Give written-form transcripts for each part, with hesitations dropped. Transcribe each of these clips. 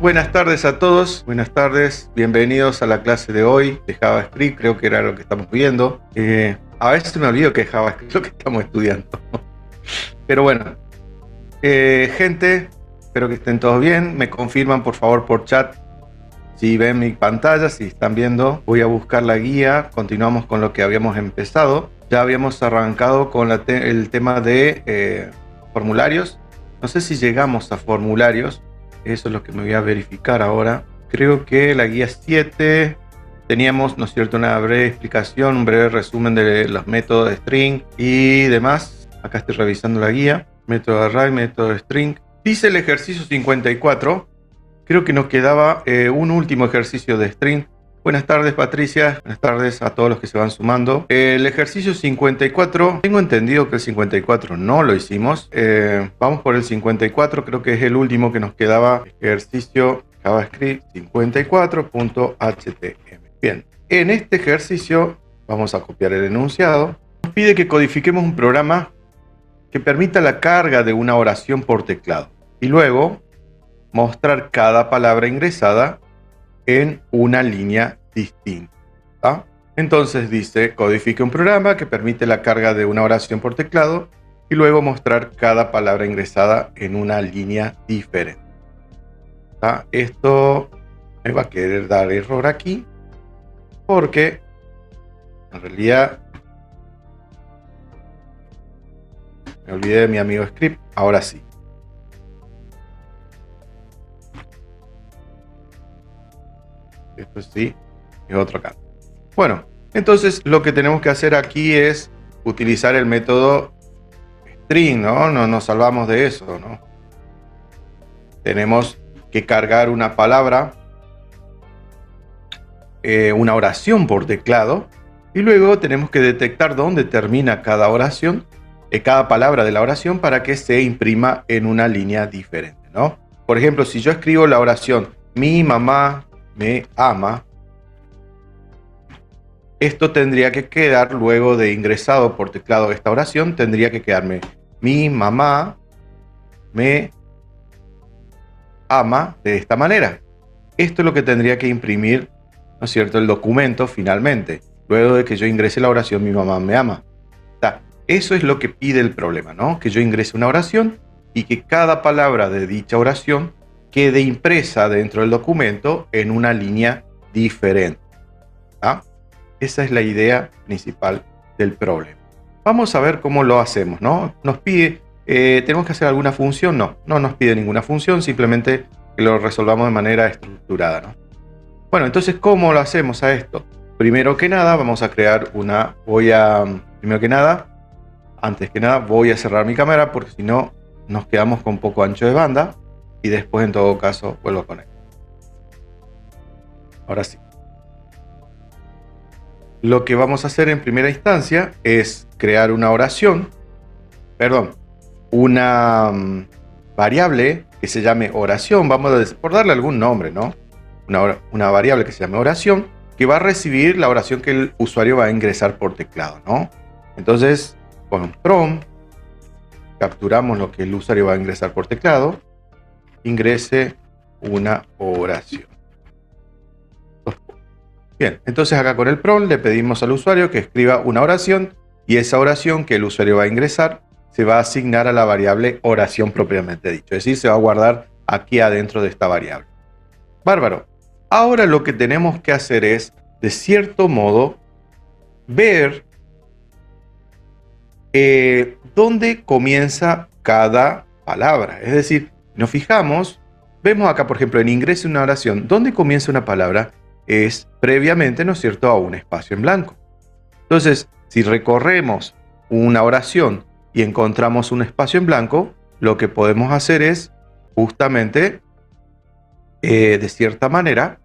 Buenas tardes a todos, buenas tardes, bienvenidos a la clase de hoy de JavaScript, creo que era lo que estamos viendo. A veces me olvido que es JavaScript lo que estamos estudiando. Pero bueno, gente, espero que estén todos bien, me confirman por favor por chat si ven mi pantalla, si están viendo. Voy a buscar la guía, continuamos con lo que habíamos empezado. Ya habíamos arrancado con el tema de formularios. No sé si llegamos a formularios. Eso es lo que me voy a verificar ahora. Creo que la guía 7 teníamos, ¿no es cierto?, una breve explicación, un breve resumen de los métodos de string y demás. Acá estoy revisando la guía. Método array, método de string. Dice el ejercicio 54. Creo que nos quedaba un último ejercicio de string. Buenas tardes, Patricia. Buenas tardes a todos los que se van sumando. El ejercicio 54, tengo entendido que el 54 no lo hicimos. Vamos por el 54, creo que es el último que nos quedaba. Ejercicio JavaScript 54.html. Bien, en este ejercicio vamos a copiar el enunciado. Nos pide que codifiquemos un programa que permita la carga de una oración por teclado. Y luego mostrar cada palabra ingresada en una línea distinta. Entonces dice, codifique un programa que permite la carga de una oración por teclado y luego mostrar cada palabra ingresada en una línea diferente. Esto me va a querer dar error aquí porque en realidad me olvidé de mi amigo script. Ahora sí. Esto sí es otro acá. Bueno, entonces lo que tenemos que hacer aquí es utilizar el método string, ¿no? No nos salvamos de eso, ¿no? Tenemos que cargar una palabra, una oración por teclado, y luego tenemos que detectar dónde termina cada oración, cada palabra de la oración para que se imprima en una línea diferente, ¿no? Por ejemplo, si yo escribo la oración mi mamá me ama, esto tendría que quedar, luego de ingresado por teclado esta oración, tendría que quedarme mi mamá me ama de esta manera. Esto es lo que tendría que imprimir, ¿no es cierto?, el documento finalmente, luego de que yo ingrese la oración mi mamá me ama. Eso es lo que pide el problema, ¿no? Que yo ingrese una oración y que cada palabra de dicha oración quede impresa dentro del documento en una línea diferente. Esa es la idea principal del problema. Vamos a ver cómo lo hacemos, ¿no? Nos pide, ¿tenemos que hacer alguna función? No nos pide ninguna función, simplemente que lo resolvamos de manera estructurada, ¿no? Bueno, entonces, ¿cómo lo hacemos a esto? Primero que nada, vamos a crear una... Antes que nada, voy a cerrar mi cámara porque si no, nos quedamos con poco ancho de banda. Y después, en todo caso, vuelvo a poner. Ahora sí. Lo que vamos a hacer en primera instancia es crear una una variable que se llame oración. Por darle algún nombre, ¿no? Una variable que se llame oración, que va a recibir la oración que el usuario va a ingresar por teclado, ¿no? Entonces, con prompt, capturamos lo que el usuario va a ingresar por teclado. Ingrese una oración. Bien, entonces acá con el prompt le pedimos al usuario que escriba una oración y esa oración que el usuario va a ingresar se va a asignar a la variable oración propiamente dicho. Es decir, se va a guardar aquí adentro de esta variable. Bárbaro. Ahora lo que tenemos que hacer es, de cierto modo, ver dónde comienza cada palabra. Es decir, nos fijamos, vemos acá, por ejemplo, en ingrese una oración, ¿dónde comienza una palabra? Es previamente, ¿no es cierto?, a un espacio en blanco. Entonces, si recorremos una oración y encontramos un espacio en blanco, lo que podemos hacer es, justamente, de cierta manera,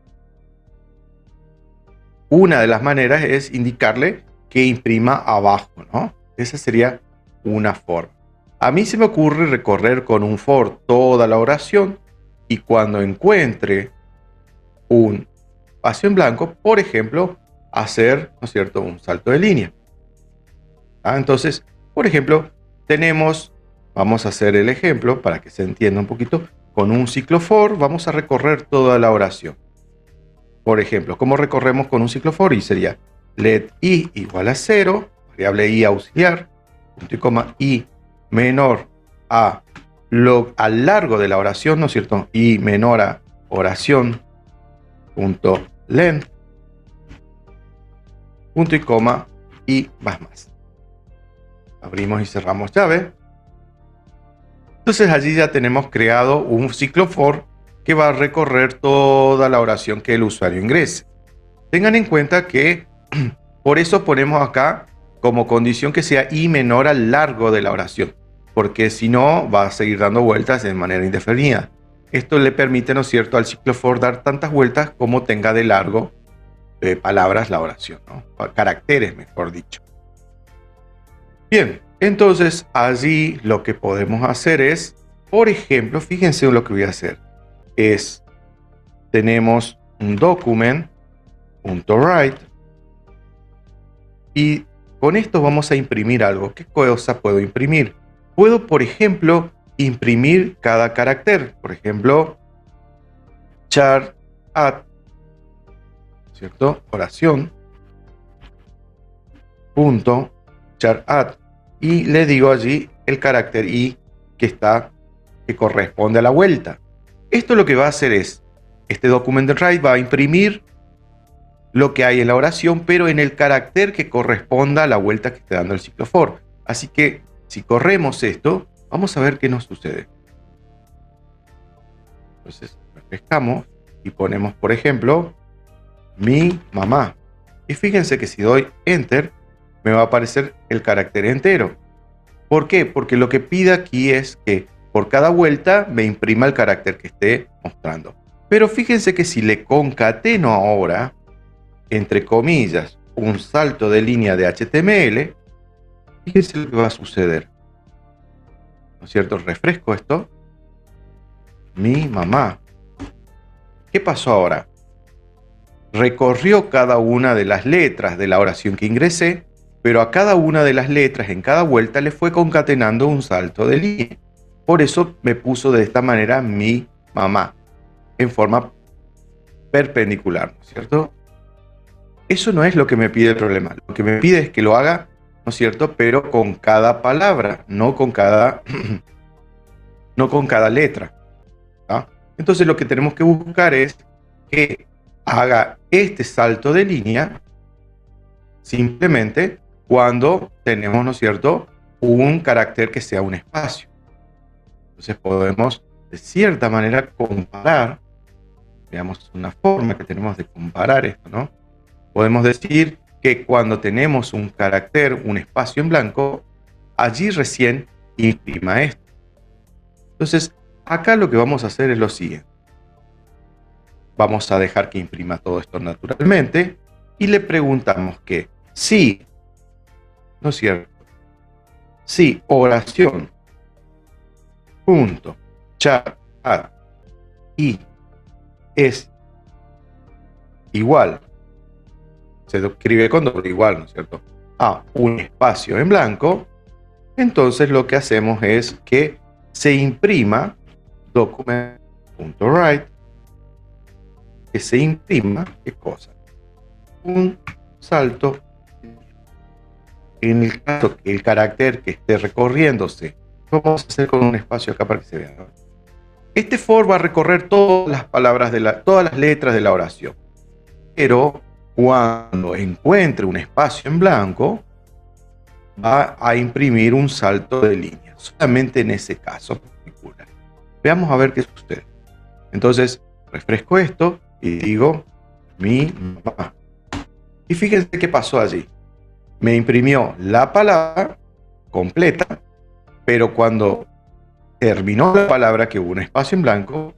una de las maneras es indicarle que imprima abajo, ¿no? Esa sería una forma. A mí se me ocurre recorrer con un for toda la oración y cuando encuentre un espacio en blanco, por ejemplo, hacer, ¿no es cierto?, un salto de línea. Entonces, por ejemplo, vamos a hacer el ejemplo para que se entienda un poquito. con un ciclo for vamos a recorrer toda la oración. Por ejemplo, ¿cómo recorremos con un ciclo for? Y sería let i igual a 0, variable i auxiliar, punto y coma, i menor a al largo de la oración, ¿no es cierto? I menor a oración, punto length, punto y coma, y más. Abrimos y cerramos llave. Entonces allí ya tenemos creado un ciclo for que va a recorrer toda la oración que el usuario ingrese. Tengan en cuenta que por eso ponemos acá como condición que sea i menor al largo de la oración, porque si no va a seguir dando vueltas de manera indefinida. Esto le permite, ¿no es cierto?, al ciclo for dar tantas vueltas como tenga de largo palabras la oración, ¿no? Caracteres, mejor dicho. Bien, entonces allí lo que podemos hacer es, por ejemplo, fíjense lo que voy a hacer. Tenemos un document.write y con esto vamos a imprimir algo. ¿Qué cosa puedo imprimir? Puedo, por ejemplo, imprimir cada carácter. Por ejemplo, char at, ¿cierto? Oración. Punto char at. Y le digo allí el carácter i que corresponde a la vuelta. Esto lo que va a hacer es, este document.write va a imprimir lo que hay en la oración, pero en el carácter que corresponda a la vuelta que esté dando el ciclo for. Así que si corremos esto, vamos a ver qué nos sucede. Entonces refrescamos y ponemos, por ejemplo, mi mamá. Y fíjense que si doy enter, me va a aparecer el carácter entero. ¿Por qué? Porque lo que pide aquí es que por cada vuelta me imprima el carácter que esté mostrando. Pero fíjense que si le concateno ahora, entre comillas, un salto de línea de HTML, fíjense lo que va a suceder. ¿No es cierto? Refresco esto. Mi mamá. ¿Qué pasó ahora? Recorrió cada una de las letras de la oración que ingresé, pero a cada una de las letras en cada vuelta le fue concatenando un salto de línea. Por eso me puso de esta manera mi mamá, en forma perpendicular, ¿no es cierto? Eso no es lo que me pide el problema. Lo que me pide es que lo haga, ¿no es cierto?, pero con cada palabra, no con cada letra. ¿Ah? Entonces lo que tenemos que buscar es que haga este salto de línea simplemente cuando tenemos, ¿no es cierto?, un carácter que sea un espacio. Entonces podemos, de cierta manera, comparar. Veamos una forma que tenemos de comparar esto, ¿no? Podemos decir que cuando tenemos un carácter, un espacio en blanco, allí recién imprima esto. Entonces, acá lo que vamos a hacer es lo siguiente. Vamos a dejar que imprima todo esto naturalmente y le preguntamos que si, ¿no es cierto?, si oración punto char at i es igual, se escribe con doble igual, ¿no es cierto?, a un espacio en blanco, entonces lo que hacemos es que se imprima document.write, que se imprima, ¿qué cosa? Un salto. En el caso que el carácter que esté recorriéndose, vamos a hacer con un espacio acá para que se vea, ¿no? Este for va a recorrer todas las palabras todas las letras de la oración. Pero cuando encuentre un espacio en blanco, va a imprimir un salto de línea. Solamente en ese caso particular. Veamos a ver qué sucede. Entonces, refresco esto y digo mi mamá. Y fíjense qué pasó allí. Me imprimió la palabra completa, pero cuando terminó la palabra, que hubo un espacio en blanco,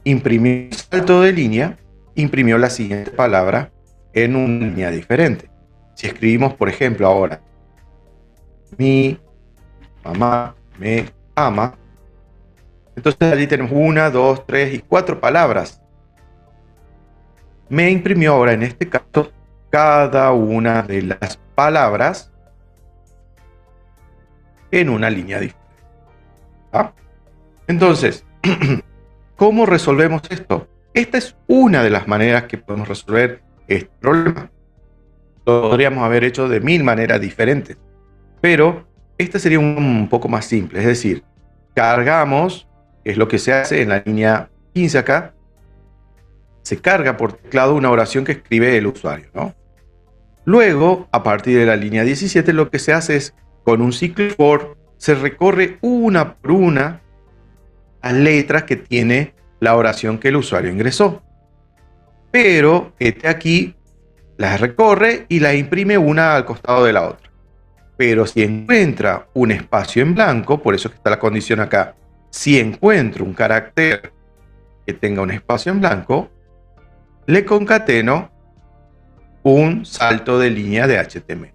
imprimió un salto de línea, imprimió la siguiente palabra en una línea diferente. Si escribimos, por ejemplo, ahora, mi mamá me ama, entonces allí tenemos 1, 2, 3 y 4 palabras. Me imprimió ahora, en este caso, cada una de las palabras en una línea diferente. ¿Ah? Entonces, ¿Cómo resolvemos esto? Esta es una de las maneras que podemos resolver este problema. Lo podríamos haber hecho de 1000 maneras diferentes, pero esta sería un poco más simple. Es decir, cargamos, que es lo que se hace en la línea 15 acá, se carga por teclado una oración que escribe el usuario, ¿no? Luego, a partir de la línea 17, lo que se hace es, con un ciclo for, se recorre una por una las letras que tiene la oración que el usuario ingresó. Pero aquí las recorre y las imprime una al costado de la otra. Pero si encuentra un espacio en blanco, por eso es que está la condición acá, si encuentro un carácter que tenga un espacio en blanco, le concateno un salto de línea de HTML.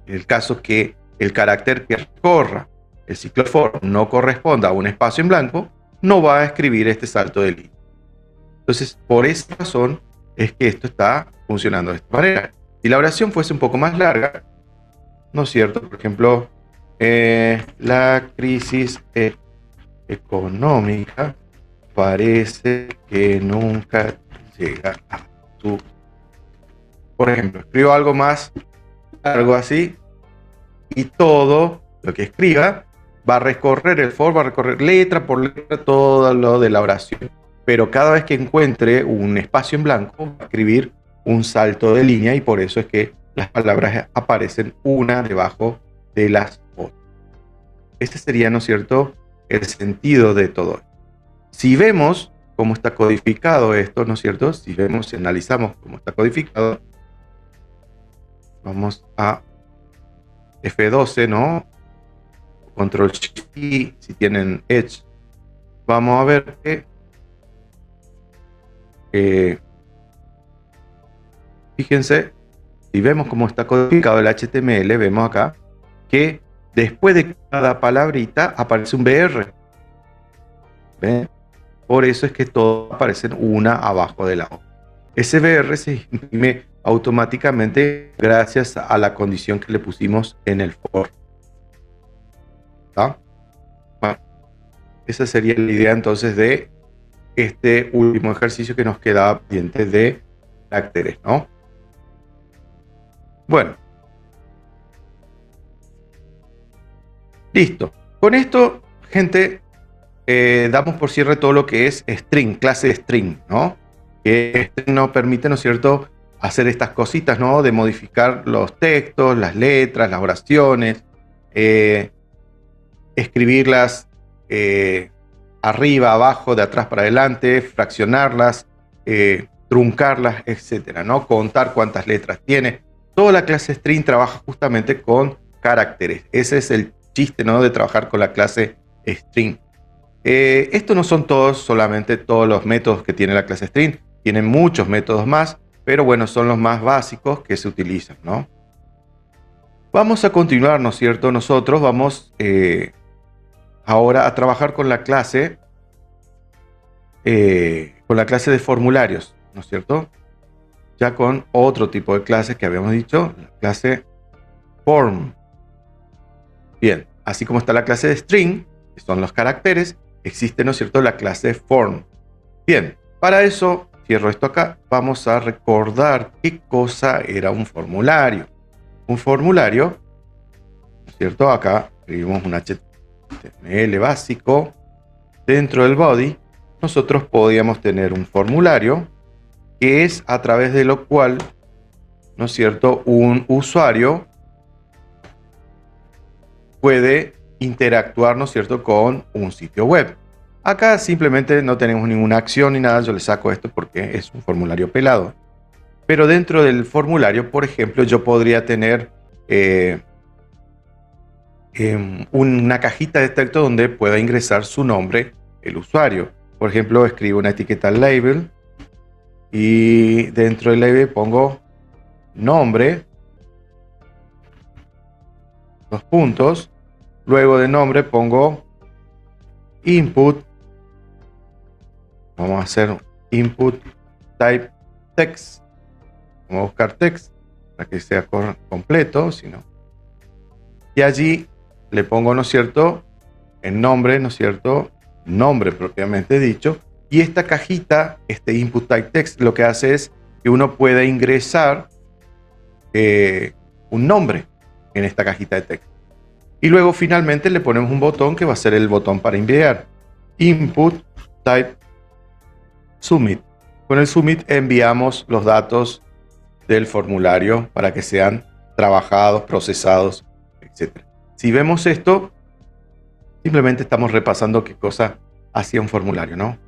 En el caso que el carácter que recorra el ciclo for no corresponda a un espacio en blanco, no va a escribir este salto de línea. Entonces, por esa razón es que esto está funcionando de esta manera. Si la oración fuese un poco más larga, ¿no es cierto? Por ejemplo, la crisis económica parece que nunca llega a su... Por ejemplo, escribo algo más largo así y todo lo que escriba va a recorrer el for, va a recorrer letra por letra todo lo de la oración. Pero cada vez que encuentre un espacio en blanco, va a escribir un salto de línea y por eso es que las palabras aparecen una debajo de las otras. Este sería, ¿no es cierto?, el sentido de todo esto. Si vemos cómo está codificado esto, ¿no es cierto? Si vemos, si analizamos cómo está codificado, vamos a F12, ¿no? Control Shift I, si tienen Edge, vamos a ver que fíjense, si vemos cómo está codificado el HTML, vemos acá que después de cada palabrita aparece un BR. ¿Ven? Por eso es que todos aparecen una abajo de la otra. Ese BR se imprime automáticamente gracias a la condición que le pusimos en el for. ¿Está? Bueno, esa sería la idea entonces de este último ejercicio que nos quedaba pendiente de caracteres, ¿no? Bueno. Listo. Con esto, gente, damos por cierre todo lo que es string, clase string, ¿no? Que string nos permite, ¿no es cierto?, hacer estas cositas, ¿no? De modificar los textos, las letras, las oraciones, escribirlas arriba, abajo, de atrás para adelante, fraccionarlas, truncarlas, etcétera, ¿no? Contar cuántas letras tiene. Toda la clase string trabaja justamente con caracteres. Ese es el chiste, ¿no?, de trabajar con la clase string. Estos no son solamente todos los métodos que tiene la clase string. Tienen muchos métodos más, pero bueno, son los más básicos que se utilizan, ¿no? Vamos a continuar, ¿no es cierto? Nosotros vamos ahora a trabajar con la clase de formularios, ¿no es cierto? Ya con otro tipo de clases que habíamos dicho, la clase form. Bien, así como está la clase de string, que son los caracteres, existe, ¿no es cierto?, la clase form. Bien, para eso, cierro esto acá, vamos a recordar qué cosa era un formulario. Un formulario, ¿no es cierto? Acá escribimos un HTML básico. Dentro del body, nosotros podíamos tener un formulario, que es a través de lo cual, ¿no es cierto?, un usuario puede interactuar, ¿no es cierto?, con un sitio web. Acá simplemente no tenemos ninguna acción ni nada, yo le saco esto porque es un formulario pelado. Pero dentro del formulario, por ejemplo, yo podría tener una cajita de texto donde pueda ingresar su nombre, el usuario. Por ejemplo, escribo una etiqueta label y dentro del label pongo nombre, dos puntos. Luego de nombre pongo input. Vamos a hacer input type text. Vamos a buscar text para que sea completo, si no. Y allí le pongo, ¿no es cierto?, el nombre, ¿no es cierto?, nombre propiamente dicho, Y esta cajita, este input type text, lo que hace es que uno pueda ingresar un nombre en esta cajita de texto. Y luego finalmente le ponemos un botón que va a ser el botón para enviar. Input type submit. Con el submit enviamos los datos del formulario para que sean trabajados, procesados, etc. Si vemos esto, simplemente estamos repasando qué cosa hacía un formulario, ¿no?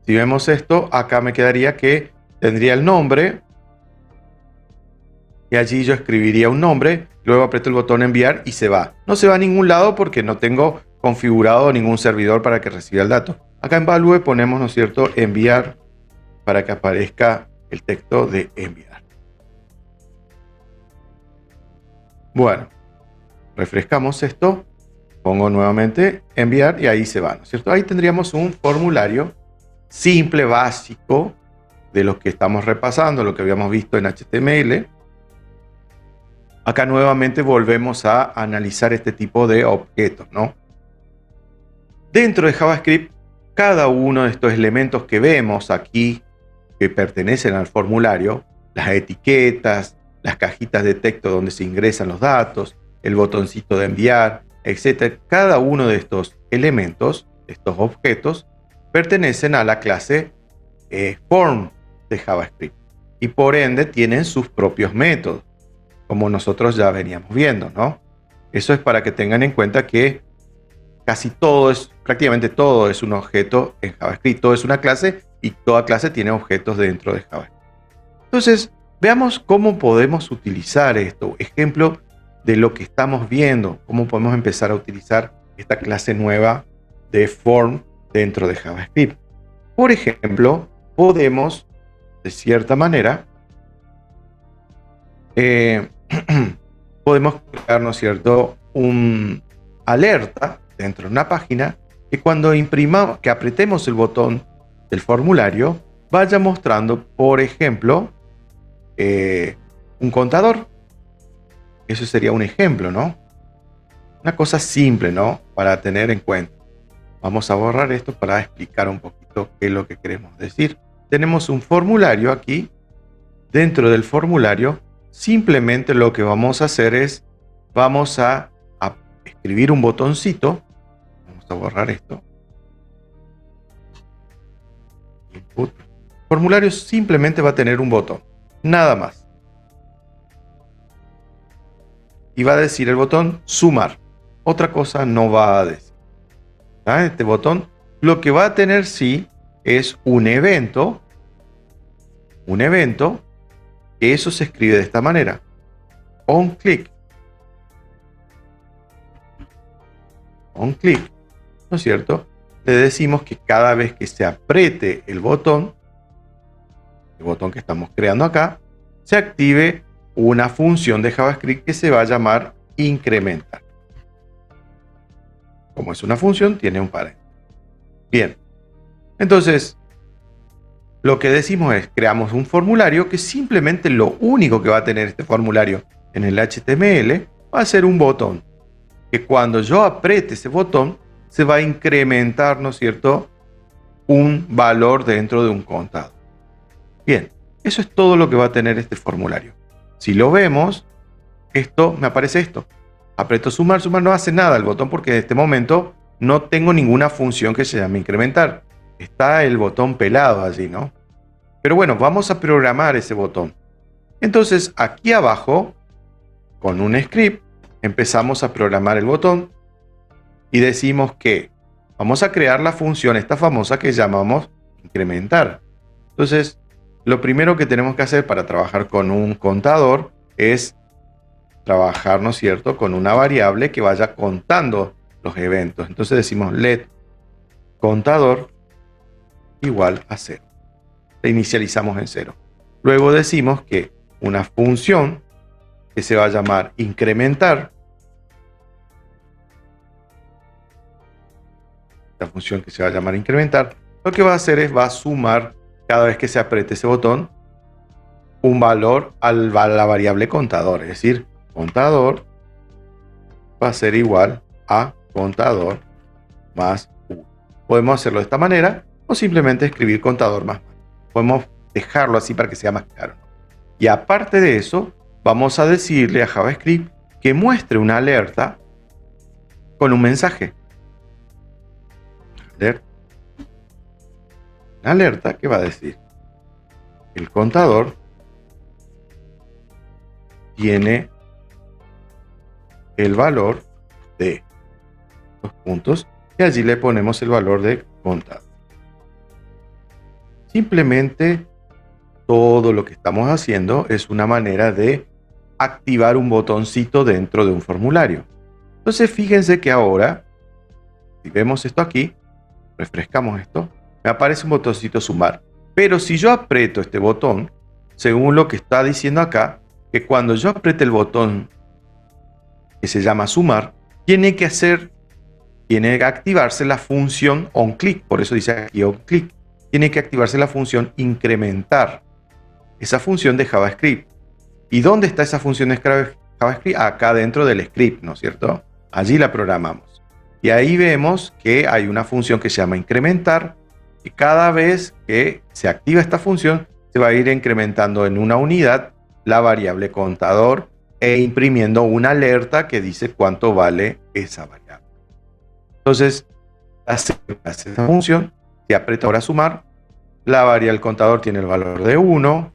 Si vemos esto, acá me quedaría que tendría el nombre y allí yo escribiría un nombre, luego aprieto el botón enviar y se va. No se va a ningún lado porque no tengo configurado ningún servidor para que reciba el dato. Acá en Value ponemos, ¿no es cierto?, enviar para que aparezca el texto de enviar. Bueno, refrescamos esto, pongo nuevamente enviar y ahí se va, ¿no es cierto? Ahí tendríamos un formulario simple, básico, de los que estamos repasando, lo que habíamos visto en HTML. Acá nuevamente volvemos a analizar este tipo de objetos, ¿no? Dentro de JavaScript, cada uno de estos elementos que vemos aquí, que pertenecen al formulario, las etiquetas, las cajitas de texto donde se ingresan los datos, el botoncito de enviar, etc. Cada uno de estos elementos, estos objetos, pertenecen a la clase form de JavaScript y por ende tienen sus propios métodos, como nosotros ya veníamos viendo, ¿no? Eso es para que tengan en cuenta que casi todo prácticamente todo es un objeto en JavaScript, todo es una clase y toda clase tiene objetos dentro de JavaScript. Entonces, veamos cómo podemos utilizar esto, ejemplo de lo que estamos viendo, cómo podemos empezar a utilizar esta clase nueva de form dentro de JavaScript. Por ejemplo, podemos, de cierta manera, podemos crear, ¿no es cierto?, un alerta dentro de una página que cuando imprimamos, que apretemos el botón del formulario, vaya mostrando, por ejemplo, un contador. Eso sería un ejemplo, ¿no? Una cosa simple, ¿no?, para tener en cuenta. Vamos a borrar esto para explicar un poquito qué es lo que queremos decir. Tenemos un formulario aquí. Dentro del formulario, simplemente lo que vamos a hacer es, vamos a escribir un botoncito. Vamos a borrar esto. Input. El formulario simplemente va a tener un botón, nada más. Y va a decir el botón sumar. Otra cosa no va a decir. Este botón lo que va a tener sí es un evento. Un evento. Que eso se escribe de esta manera. On click. On click. ¿No es cierto? Le decimos que cada vez que se apriete el botón que estamos creando acá, se active una función de JavaScript que se va a llamar incrementar. Como es una función, tiene un paréntesis. Bien. Entonces, lo que decimos es, creamos un formulario que simplemente lo único que va a tener este formulario en el HTML va a ser un botón. Que cuando yo apriete ese botón, se va a incrementar, ¿no es cierto?, un valor dentro de un contador. Bien, eso es todo lo que va a tener este formulario. Si lo vemos, me aparece esto. Aprieto sumar, sumar no hace nada el botón porque en este momento no tengo ninguna función que se llame incrementar. Está el botón pelado allí, ¿no? Pero bueno, vamos a programar ese botón. Entonces, aquí abajo, con un script, empezamos a programar el botón y decimos que vamos a crear la función esta famosa que llamamos incrementar. Entonces, lo primero que tenemos que hacer para trabajar con un contador es trabajar, ¿no es cierto?, con una variable que vaya contando los eventos. Entonces decimos let contador igual a 0. Le inicializamos en 0. Luego decimos que una función que se va a llamar incrementar, la función que se va a llamar incrementar, lo que va a hacer es va a sumar cada vez que se apriete ese botón un valor a la variable contador, es decir, contador va a ser igual a contador más 1. Podemos hacerlo de esta manera o simplemente escribir contador más. Podemos dejarlo así para que sea más claro. Y aparte de eso, vamos a decirle a JavaScript que muestre una alerta con un mensaje. Una alerta que va a decir: el contador tiene el valor de los puntos, y allí le ponemos el valor de contador. Simplemente todo lo que estamos haciendo es una manera de activar un botoncito dentro de un formulario. Entonces fíjense que ahora, si vemos esto aquí, refrescamos esto, me aparece un botoncito sumar. Pero si yo aprieto este botón, según lo que está diciendo acá, que cuando yo apriete el botón que se llama sumar, tiene que activarse la función onClick. Por eso dice aquí onClick. Tiene que activarse la función incrementar. Esa función de JavaScript. ¿Y dónde está esa función de JavaScript? Acá dentro del script, ¿no es cierto? Allí la programamos. Y ahí vemos que hay una función que se llama incrementar. Y cada vez que se activa esta función, se va a ir incrementando en una unidad la variable contador e imprimiendo una alerta que dice cuánto vale esa variable. Entonces, hace esta función, si aprieto ahora sumar, la variable contador tiene el valor de 1.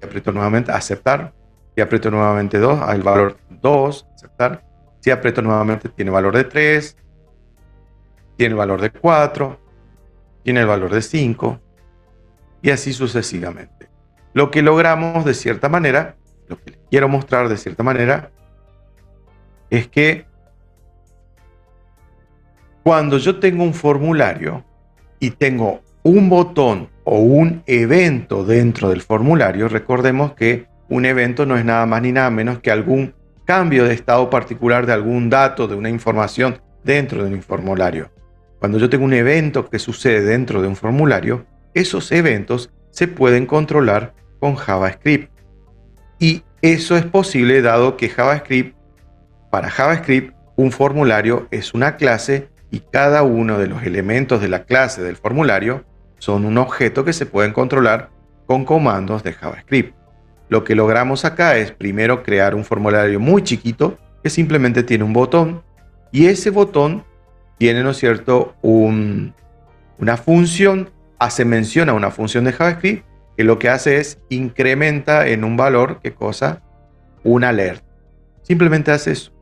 Si aprieto nuevamente aceptar, si aprieto nuevamente 2, el valor 2, aceptar. Si aprieto nuevamente tiene valor de 3, tiene el valor de 4, tiene el valor de 5 y así sucesivamente. Lo que logramos de cierta manera, lo que les quiero mostrar de cierta manera, es que cuando yo tengo un formulario y tengo un botón o un evento dentro del formulario, recordemos que un evento no es nada más ni nada menos que algún cambio de estado particular de algún dato, de una información dentro de un formulario. Cuando yo tengo un evento que sucede dentro de un formulario, esos eventos se pueden controlar con JavaScript. Y eso es posible dado que para JavaScript, un formulario es una clase y cada uno de los elementos de la clase del formulario son un objeto que se pueden controlar con comandos de JavaScript. Lo que logramos acá es primero crear un formulario muy chiquito que simplemente tiene un botón, y ese botón tiene, ¿no es cierto?, una función, hace mención a una función de JavaScript que lo que hace es incrementa en un valor, ¿qué cosa? Una alerta. Simplemente hace eso.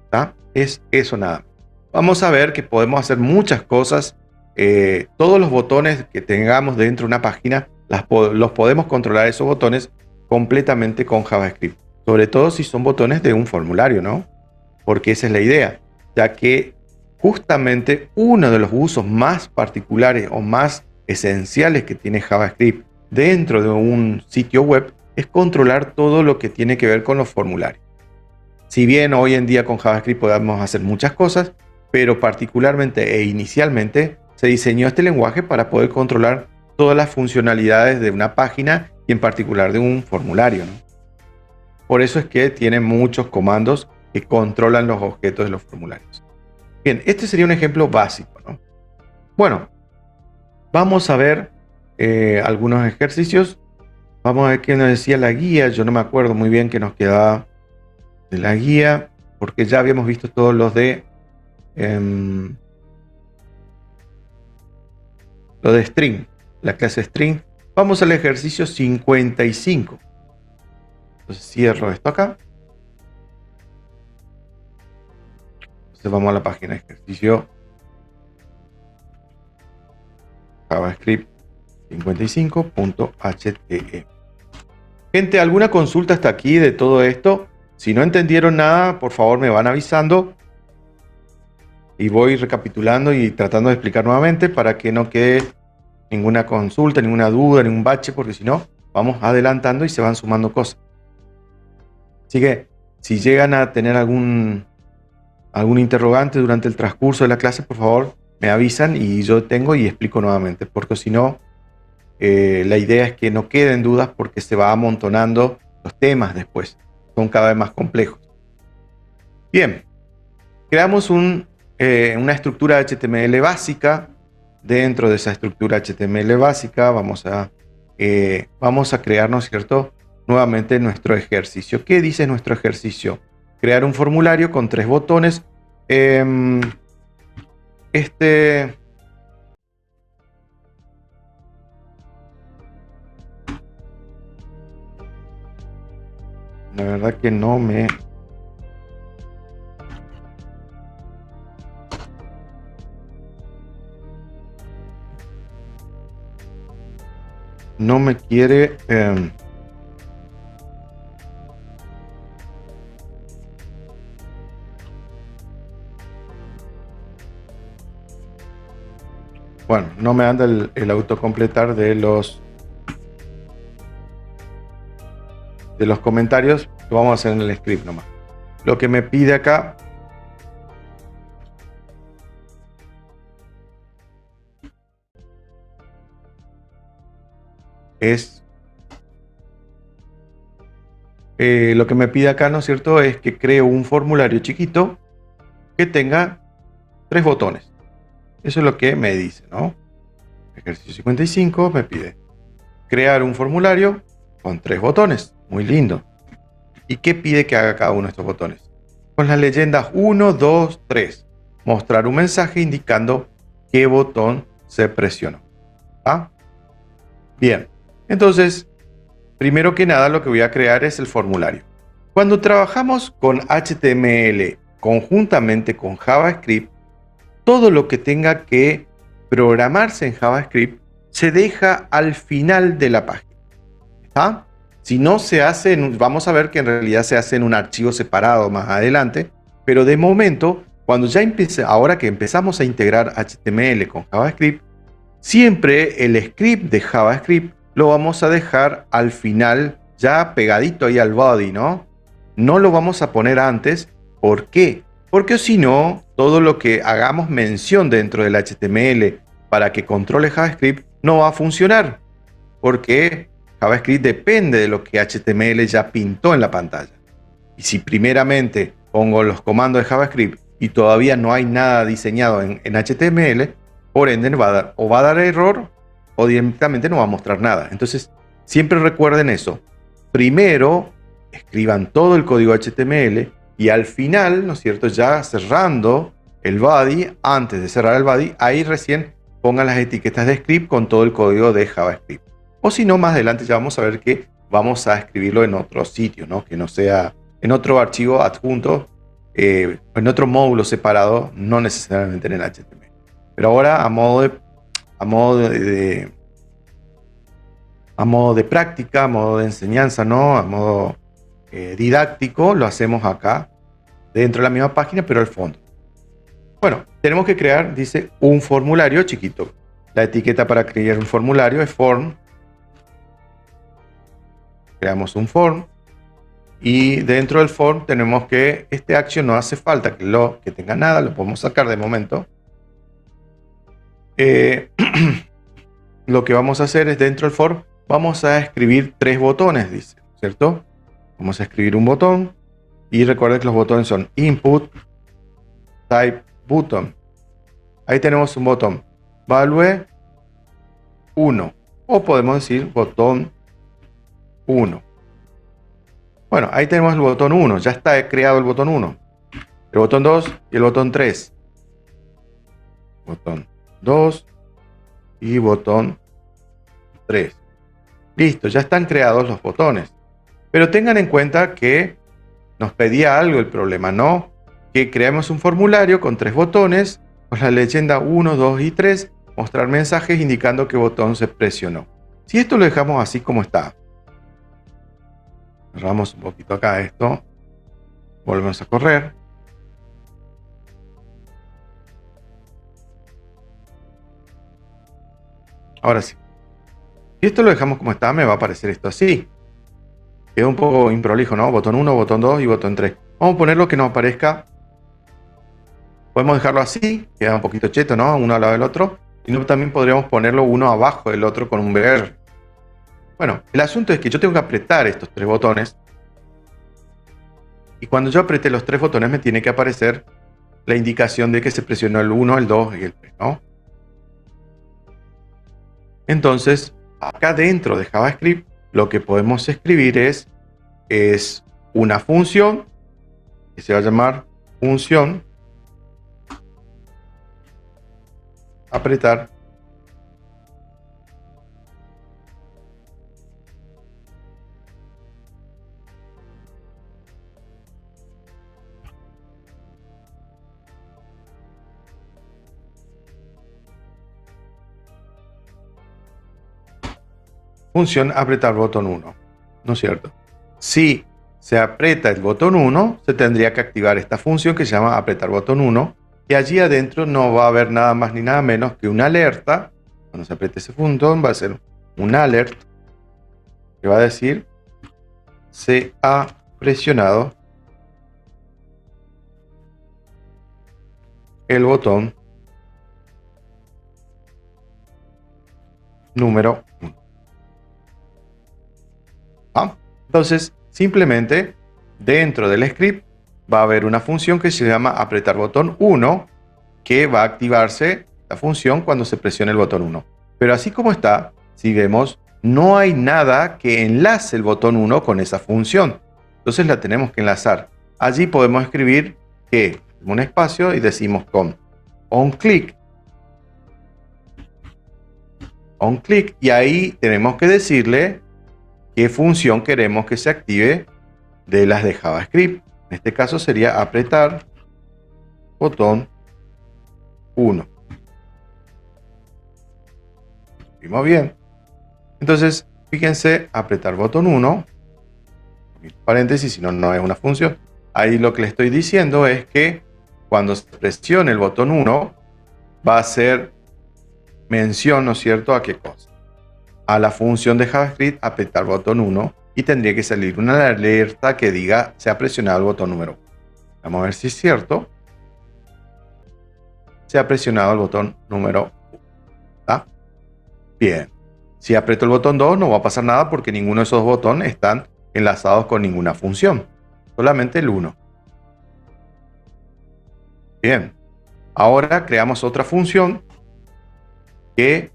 ¿Está? Es eso nada. Vamos a ver que podemos hacer muchas cosas. Todos los botones que tengamos dentro de una página los podemos controlar, esos botones, completamente con JavaScript. Sobre todo si son botones de un formulario, ¿no? Porque esa es la idea, ya que justamente uno de los usos más particulares o más esenciales que tiene JavaScript dentro de un sitio web es controlar todo lo que tiene que ver con los formularios. Si bien hoy en día con JavaScript podemos hacer muchas cosas, pero particularmente e inicialmente se diseñó este lenguaje para poder controlar todas las funcionalidades de una página y en particular de un formulario, ¿no? Por eso es que tiene muchos comandos que controlan los objetos de los formularios. Bien, este sería un ejemplo básico, ¿no? Bueno, vamos a ver algunos ejercicios. Vamos a ver qué nos decía la guía. Yo no me acuerdo muy bien qué nos quedaba de la guía, porque ya habíamos visto todos los de lo de string, la clase string. Vamos al ejercicio 55. Entonces cierro esto acá. Entonces vamos a la página de ejercicio JavaScript 55.html. Gente, ¿alguna consulta hasta aquí de todo esto? Si no entendieron nada, por favor me van avisando y voy recapitulando y tratando de explicar nuevamente para que no quede ninguna consulta, ninguna duda, ningún bache, porque si no, vamos adelantando y se van sumando cosas. Así que si llegan a tener algún interrogante durante el transcurso de la clase, por favor me avisan y yo tengo y explico nuevamente, porque si no, la idea es que no queden dudas porque se va amontonando los temas después, son cada vez más complejos. Bien, creamos una estructura HTML básica dentro de esa estructura HTML básica, vamos a crear, ¿no es cierto?, nuevamente nuestro ejercicio. ¿Qué dice nuestro ejercicio? Crear un formulario con 3 botones. La verdad que no me quiere bueno, no me anda el autocompletar de los comentarios. Lo vamos a hacer en el script nomás. Lo que me pide acá es lo que me pide acá, ¿no es cierto?, es que cree un formulario chiquito que tenga 3 botones. Eso es lo que me dice, ¿no? Ejercicio 55 me pide crear un formulario con 3 botones. Muy lindo. ¿Y qué pide que haga cada uno de estos botones? Con las leyendas 1, 2, 3. Mostrar un mensaje indicando qué botón se presionó. ¿Ah? Bien. Entonces, primero que nada, lo que voy a crear es el formulario. Cuando trabajamos con HTML conjuntamente con JavaScript, todo lo que tenga que programarse en JavaScript se deja al final de la página. ¿Está? Si no se hace, vamos a ver que en realidad se hace en un archivo separado más adelante, pero de momento, cuando ya ahora que empezamos a integrar HTML con JavaScript, siempre el script de JavaScript lo vamos a dejar al final, ya pegadito ahí al body, ¿no? No lo vamos a poner antes. ¿Por qué? Porque si no, todo lo que hagamos mención dentro del HTML para que controle JavaScript no va a funcionar. Porque JavaScript depende de lo que HTML ya pintó en la pantalla. Y si primeramente pongo los comandos de JavaScript y todavía no hay nada diseñado en HTML, por ende va a dar error o directamente no va a mostrar nada. Entonces, siempre recuerden eso. Primero, escriban todo el código HTML y al final, ¿no es cierto?, ya cerrando el body, antes de cerrar el body, ahí recién pongan las etiquetas de script con todo el código de JavaScript. O si no, más adelante ya vamos a ver que vamos a escribirlo en otro sitio, ¿no?, que no sea en otro archivo adjunto, en otro módulo separado, no necesariamente en el HTML. Pero ahora, a modo de práctica, a modo de enseñanza, ¿no?, a modo didáctico, lo hacemos acá, dentro de la misma página, pero al fondo. Bueno, tenemos que crear, dice, un formulario chiquito. La etiqueta para crear un formulario es form. Creamos un form. Y dentro del form tenemos que este action no hace falta que tenga nada, lo podemos sacar de momento. Lo que vamos a hacer es dentro del form, vamos a escribir 3 botones, dice, ¿cierto? Vamos a escribir un botón y recuerden que los botones son input, type, button. Ahí tenemos un botón, value 1, o podemos decir botón 1. Bueno, ahí tenemos el botón 1, ya está creado el botón 1. El botón 2 y el botón 3. Botón 2 y botón 3. Listo, ya están creados los botones. Pero tengan en cuenta que nos pedía algo el problema, ¿no? Que creamos un formulario con 3 botones, con la leyenda 1, 2 y 3, mostrar mensajes indicando qué botón se presionó. Si esto lo dejamos así como está, cerramos un poquito acá esto, volvemos a correr. Ahora sí. Si esto lo dejamos como está, me va a aparecer esto así. Queda un poco improlijo, ¿no? Botón 1, botón 2 y botón 3. Vamos a ponerlo que nos aparezca. Podemos dejarlo así, queda un poquito cheto, ¿no? Uno al lado del otro. Y no, también podríamos ponerlo uno abajo del otro con un BR. Bueno, el asunto es que yo tengo que apretar estos 3 botones. Y cuando yo apriete los 3 botones me tiene que aparecer la indicación de que se presionó el 1, el 2 y el 3, ¿no? Entonces, acá dentro de JavaScript, lo que podemos escribir es una función que se va a llamar función apretar función apretar botón 1, ¿no es cierto? Si se aprieta el botón 1, se tendría que activar esta función que se llama apretar botón 1, y allí adentro no va a haber nada más ni nada menos que una alerta. Cuando se apriete ese botón va a ser un alert que va a decir se ha presionado el botón número 1. Entonces, simplemente dentro del script va a haber una función que se llama apretar botón 1, que va a activarse la función cuando se presione el botón 1. Pero así como está, si vemos, no hay nada que enlace el botón 1 con esa función. Entonces la tenemos que enlazar. Allí podemos escribir que un espacio y decimos con onClick, y ahí tenemos que decirle qué función queremos que se active de las de JavaScript. En este caso sería apretar botón 1. Vimos bien. Entonces, fíjense, apretar botón 1, paréntesis, si no, no es una función. Ahí lo que le estoy diciendo es que cuando se presione el botón 1, va a hacer mención, ¿no es cierto?, ¿a qué cosa? A la función de JavaScript apretar botón 1, y tendría que salir una alerta que diga se ha presionado el botón número 1. Vamos a ver si es cierto. Se ha presionado el botón número 1. ¿Está? Bien. Si aprieto el botón 2 no va a pasar nada porque ninguno de esos botones están enlazados con ninguna función. Solamente el 1. Bien. Ahora creamos otra función que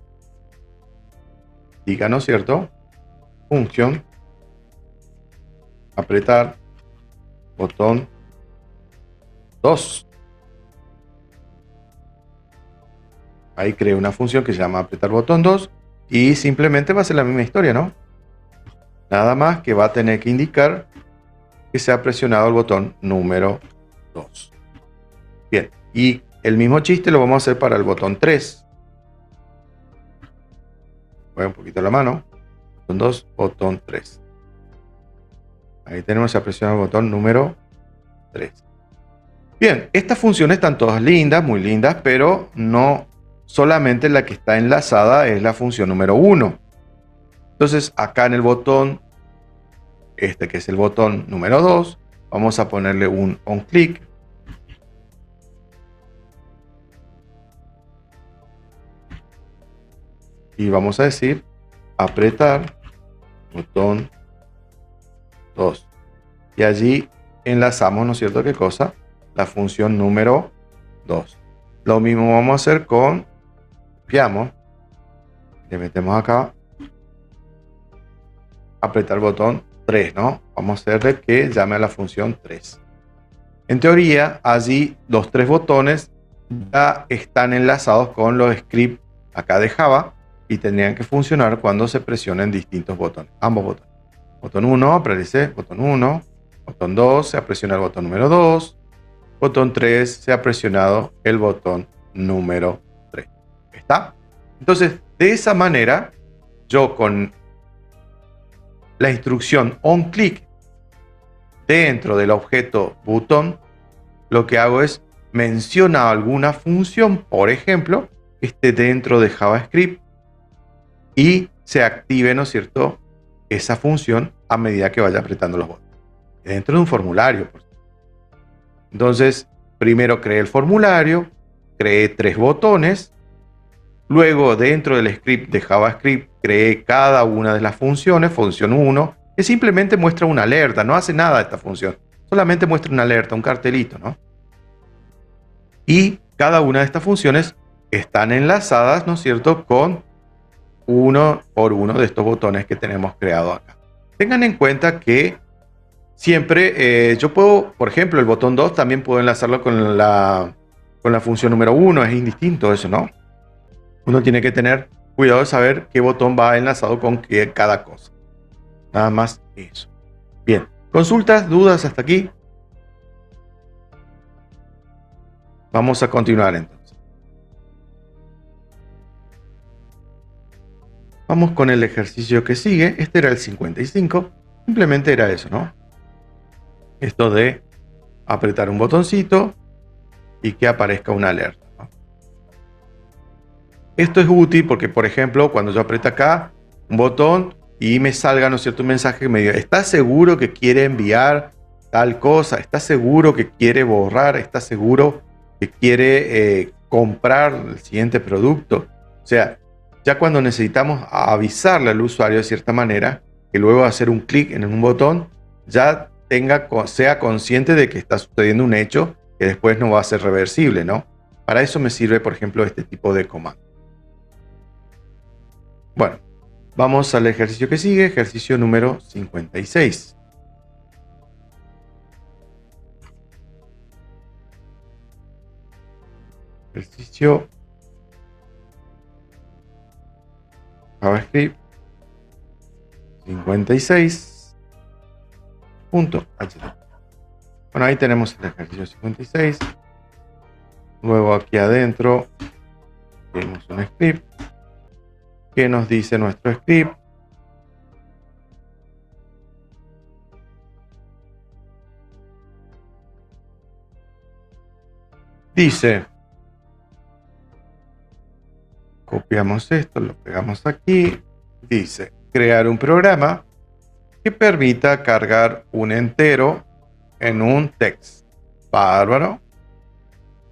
diga, ¿no es cierto? Función apretar botón 2. Ahí creo una función que se llama apretar botón 2 y simplemente va a ser la misma historia, ¿no? Nada más que va a tener que indicar que se ha presionado el botón número 2. Bien, y el mismo chiste lo vamos a hacer para el botón 3. Voy un poquito la mano. Botón 2, botón 3. Ahí tenemos, se ha presionado el botón número 3. Bien, estas funciones están todas lindas, muy lindas, pero no solamente la que está enlazada es la función número 1. Entonces, acá en el botón, que es el botón número 2, vamos a ponerle un onClick. Y vamos a decir apretar botón 2. Y allí enlazamos, ¿no es cierto?, ¿qué cosa? La función número 2. Lo mismo vamos a hacer con, copiamos, le metemos acá, apretar el botón 3, ¿no? Vamos a hacerle que llame a la función 3. En teoría, allí los 3 botones ya están enlazados con los scripts acá de Java y tendrían que funcionar cuando se presionen distintos botones, ambos botones. Botón 1 aparece botón 1, botón 2 se ha presionado el botón número 2, botón 3 se ha presionado el botón número 3. ¿Está? Entonces, de esa manera, yo con la instrucción onClick dentro del objeto botón, lo que hago es mencionar alguna función, por ejemplo, que esté dentro de JavaScript y se active, ¿no es cierto?, esa función a medida que vaya apretando los botones. Dentro de un formulario. Entonces, primero creé el formulario, creé 3 botones, luego dentro del script de JavaScript creé cada una de las funciones, función 1, que simplemente muestra una alerta, no hace nada esta función, solamente muestra una alerta, un cartelito, ¿no? Y cada una de estas funciones están enlazadas, ¿no es cierto?, con uno por uno de estos botones que tenemos creado acá. Tengan en cuenta que siempre yo puedo, por ejemplo, el botón 2 también puedo enlazarlo con la función número 1. Es indistinto eso, ¿no? Uno tiene que tener cuidado de saber qué botón va enlazado con cada cosa. Nada más eso. Bien, consultas, dudas hasta aquí. Vamos a continuar entonces. Vamos con el ejercicio que sigue. Este era el 55. Simplemente era eso, ¿no? Esto de apretar un botoncito y que aparezca una alerta, ¿no? Esto es útil porque, por ejemplo, cuando yo aprieto acá un botón y me salga, ¿no es cierto?, un mensaje que me diga, ¿estás seguro que quiere enviar tal cosa? ¿Estás seguro que quiere borrar? ¿Estás seguro que quiere comprar el siguiente producto? O sea, ya cuando necesitamos avisarle al usuario de cierta manera, que luego de hacer un clic en un botón, ya sea consciente de que está sucediendo un hecho que después no va a ser reversible, ¿no? Para eso me sirve, por ejemplo, este tipo de comando. Bueno, vamos al ejercicio que sigue, ejercicio número 56. Ejercicio JavaScript 56.html. Bueno, ahí tenemos el ejercicio 56. Luego aquí adentro tenemos un script. ¿Qué nos dice nuestro script? Dice, copiamos esto, lo pegamos aquí. Dice, crear un programa que permita cargar un entero en un text. Bárbaro.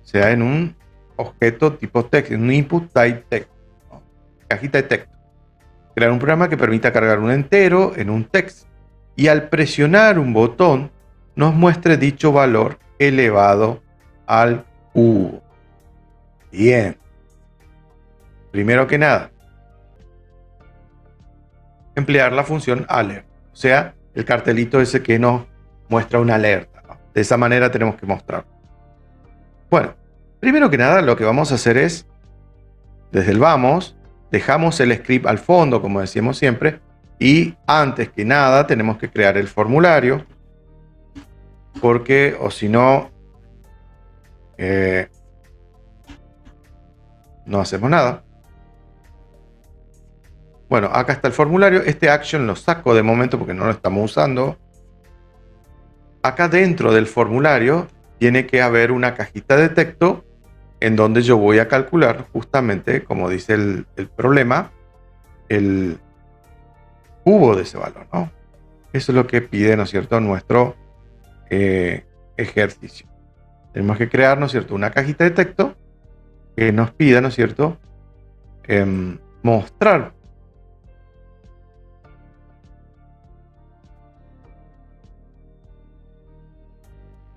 O sea, en un objeto tipo text, en un input type text, ¿no? Cajita de texto. Crear un programa que permita cargar un entero en un text y al presionar un botón nos muestre dicho valor elevado al cubo. Bien. Primero que nada, emplear la función alert, o sea, el cartelito ese que nos muestra una alerta, ¿no? De esa manera tenemos que mostrarlo. Bueno, primero que nada lo que vamos a hacer es, desde el vamos, dejamos el script al fondo, como decíamos siempre, y antes que nada tenemos que crear el formulario, porque o si no, no hacemos nada. Bueno, acá está el formulario. Este action lo saco de momento porque no lo estamos usando. Acá dentro del formulario tiene que haber una cajita de texto en donde yo voy a calcular justamente, como dice el problema, el cubo de ese valor, ¿no? Eso es lo que pide, ¿no es cierto?, nuestro ejercicio. Tenemos que crear, ¿no es cierto?, una cajita de texto que nos pida, ¿no es cierto?, mostrar.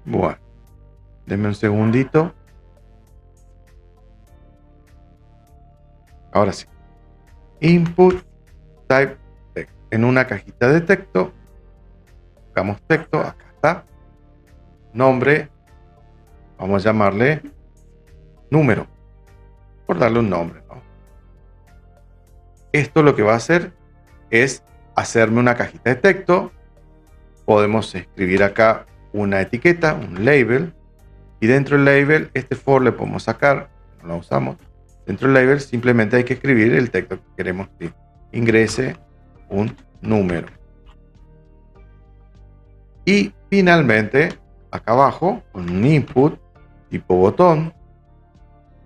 Bueno, denme un segundito. Ahora sí. Input type text. En una cajita de texto, buscamos texto, acá está. Nombre, vamos a llamarle número, por darle un nombre, ¿no? Esto lo que va a hacer es hacerme una cajita de texto. Podemos escribir acá una etiqueta, un label, y dentro del label este for le podemos sacar, no lo usamos. Dentro del label simplemente hay que escribir el texto que queremos que ingrese un número. Y finalmente, acá abajo, con un input tipo botón,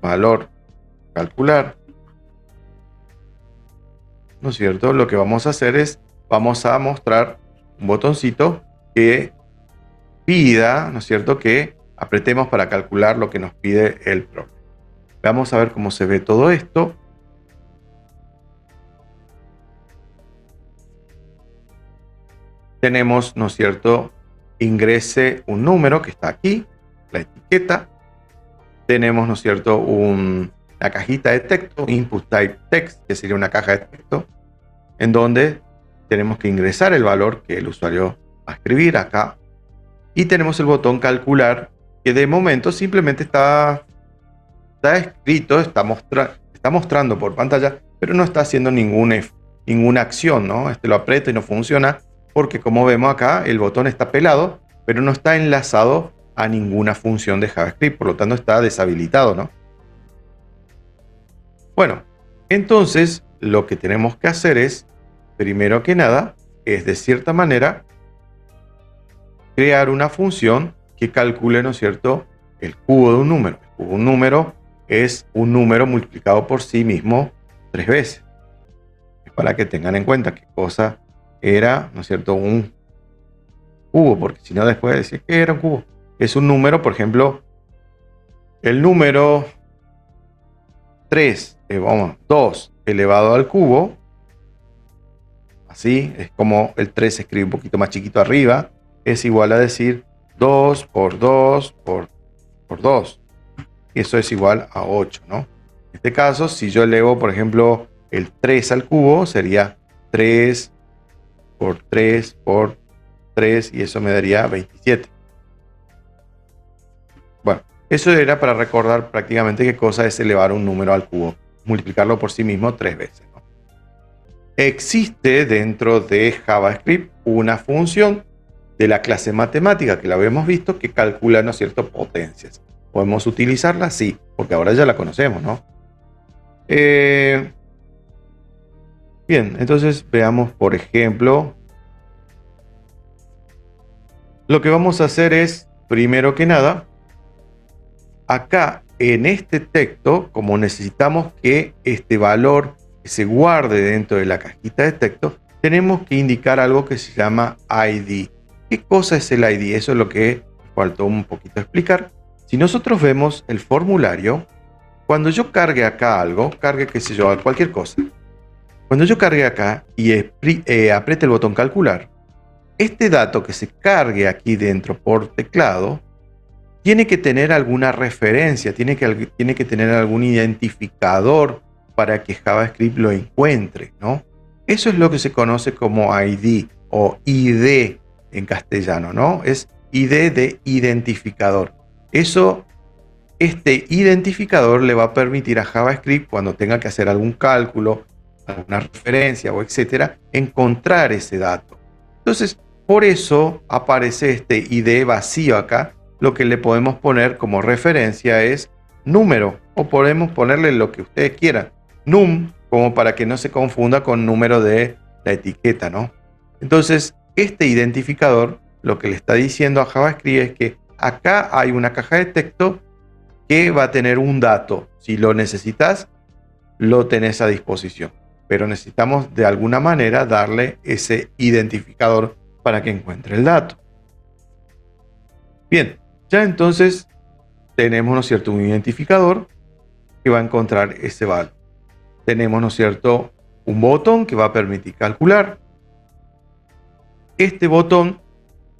valor calcular, ¿no es cierto? Lo que vamos a hacer es, vamos a mostrar un botoncito que pida, ¿no es cierto?, que apretemos para calcular lo que nos pide el programa. Vamos a ver cómo se ve todo esto. Tenemos, ¿no es cierto?, ingrese un número que está aquí, la etiqueta. Tenemos, ¿no es cierto?, una la cajita de texto, input type text, que sería una caja de texto, en donde tenemos que ingresar el valor que el usuario va a escribir acá. Y tenemos el botón calcular, que de momento simplemente está escrito, está mostrando por pantalla, pero no está haciendo ninguna acción, ¿no? Lo aprieto y no funciona, porque como vemos acá, el botón está pelado, pero no está enlazado a ninguna función de JavaScript, por lo tanto está deshabilitado, ¿no? Bueno, entonces lo que tenemos que hacer es, primero que nada, es de cierta manera crear una función que calcule, ¿no es cierto?, el cubo de un número. El cubo de un número es un número multiplicado por sí mismo 3 veces. Es para que tengan en cuenta qué cosa era, ¿no es cierto?, un cubo, porque si no después decir que era un cubo. Es un número, por ejemplo, el número 2 elevado al cubo, así, es como el 3 se escribe un poquito más chiquito arriba, es igual a decir 2 por 2 por 2. Y eso es igual a 8, ¿no? En este caso, si yo elevo, por ejemplo, el 3 al cubo, sería 3 por 3 por 3, y eso me daría 27. Bueno, eso era para recordar prácticamente qué cosa es elevar un número al cubo, multiplicarlo por sí mismo 3 veces, ¿no? Existe dentro de JavaScript una función de la clase matemática que la habíamos visto, que calcula, ¿no es cierto?, potencias. ¿Podemos utilizarla? Sí, porque ahora ya la conocemos, ¿no? Bien, entonces veamos, por ejemplo, lo que vamos a hacer es, primero que nada, acá en este texto, como necesitamos que este valor se guarde dentro de la cajita de texto, tenemos que indicar algo que se llama ID. ¿Qué cosa es el ID? Eso es lo que faltó un poquito explicar. Si nosotros vemos el formulario, cuando yo cargue acá algo, cargue, qué sé yo, cualquier cosa. Cuando yo cargue acá y apriete el botón calcular, este dato que se cargue aquí dentro por teclado tiene que tener alguna referencia, tiene que tener algún identificador para que JavaScript lo encuentre, ¿no? Eso es lo que se conoce como ID o ID en castellano, ¿no? Es ID de identificador. Este identificador le va a permitir a JavaScript, cuando tenga que hacer algún cálculo, alguna referencia o etcétera, encontrar ese dato. Entonces, por eso aparece este ID vacío acá. Lo que le podemos poner como referencia es número, o podemos ponerle lo que ustedes quieran, num, como para que no se confunda con número de la etiqueta, ¿no? Entonces, este identificador lo que le está diciendo a JavaScript es que acá hay una caja de texto que va a tener un dato. Si lo necesitas, lo tenés a disposición, pero necesitamos de alguna manera darle ese identificador para que encuentre el dato. Bien, ya entonces tenemos, ¿no es cierto?, un identificador que va a encontrar ese valor. Tenemos, ¿no es cierto?, un botón que va a permitir calcular. Este botón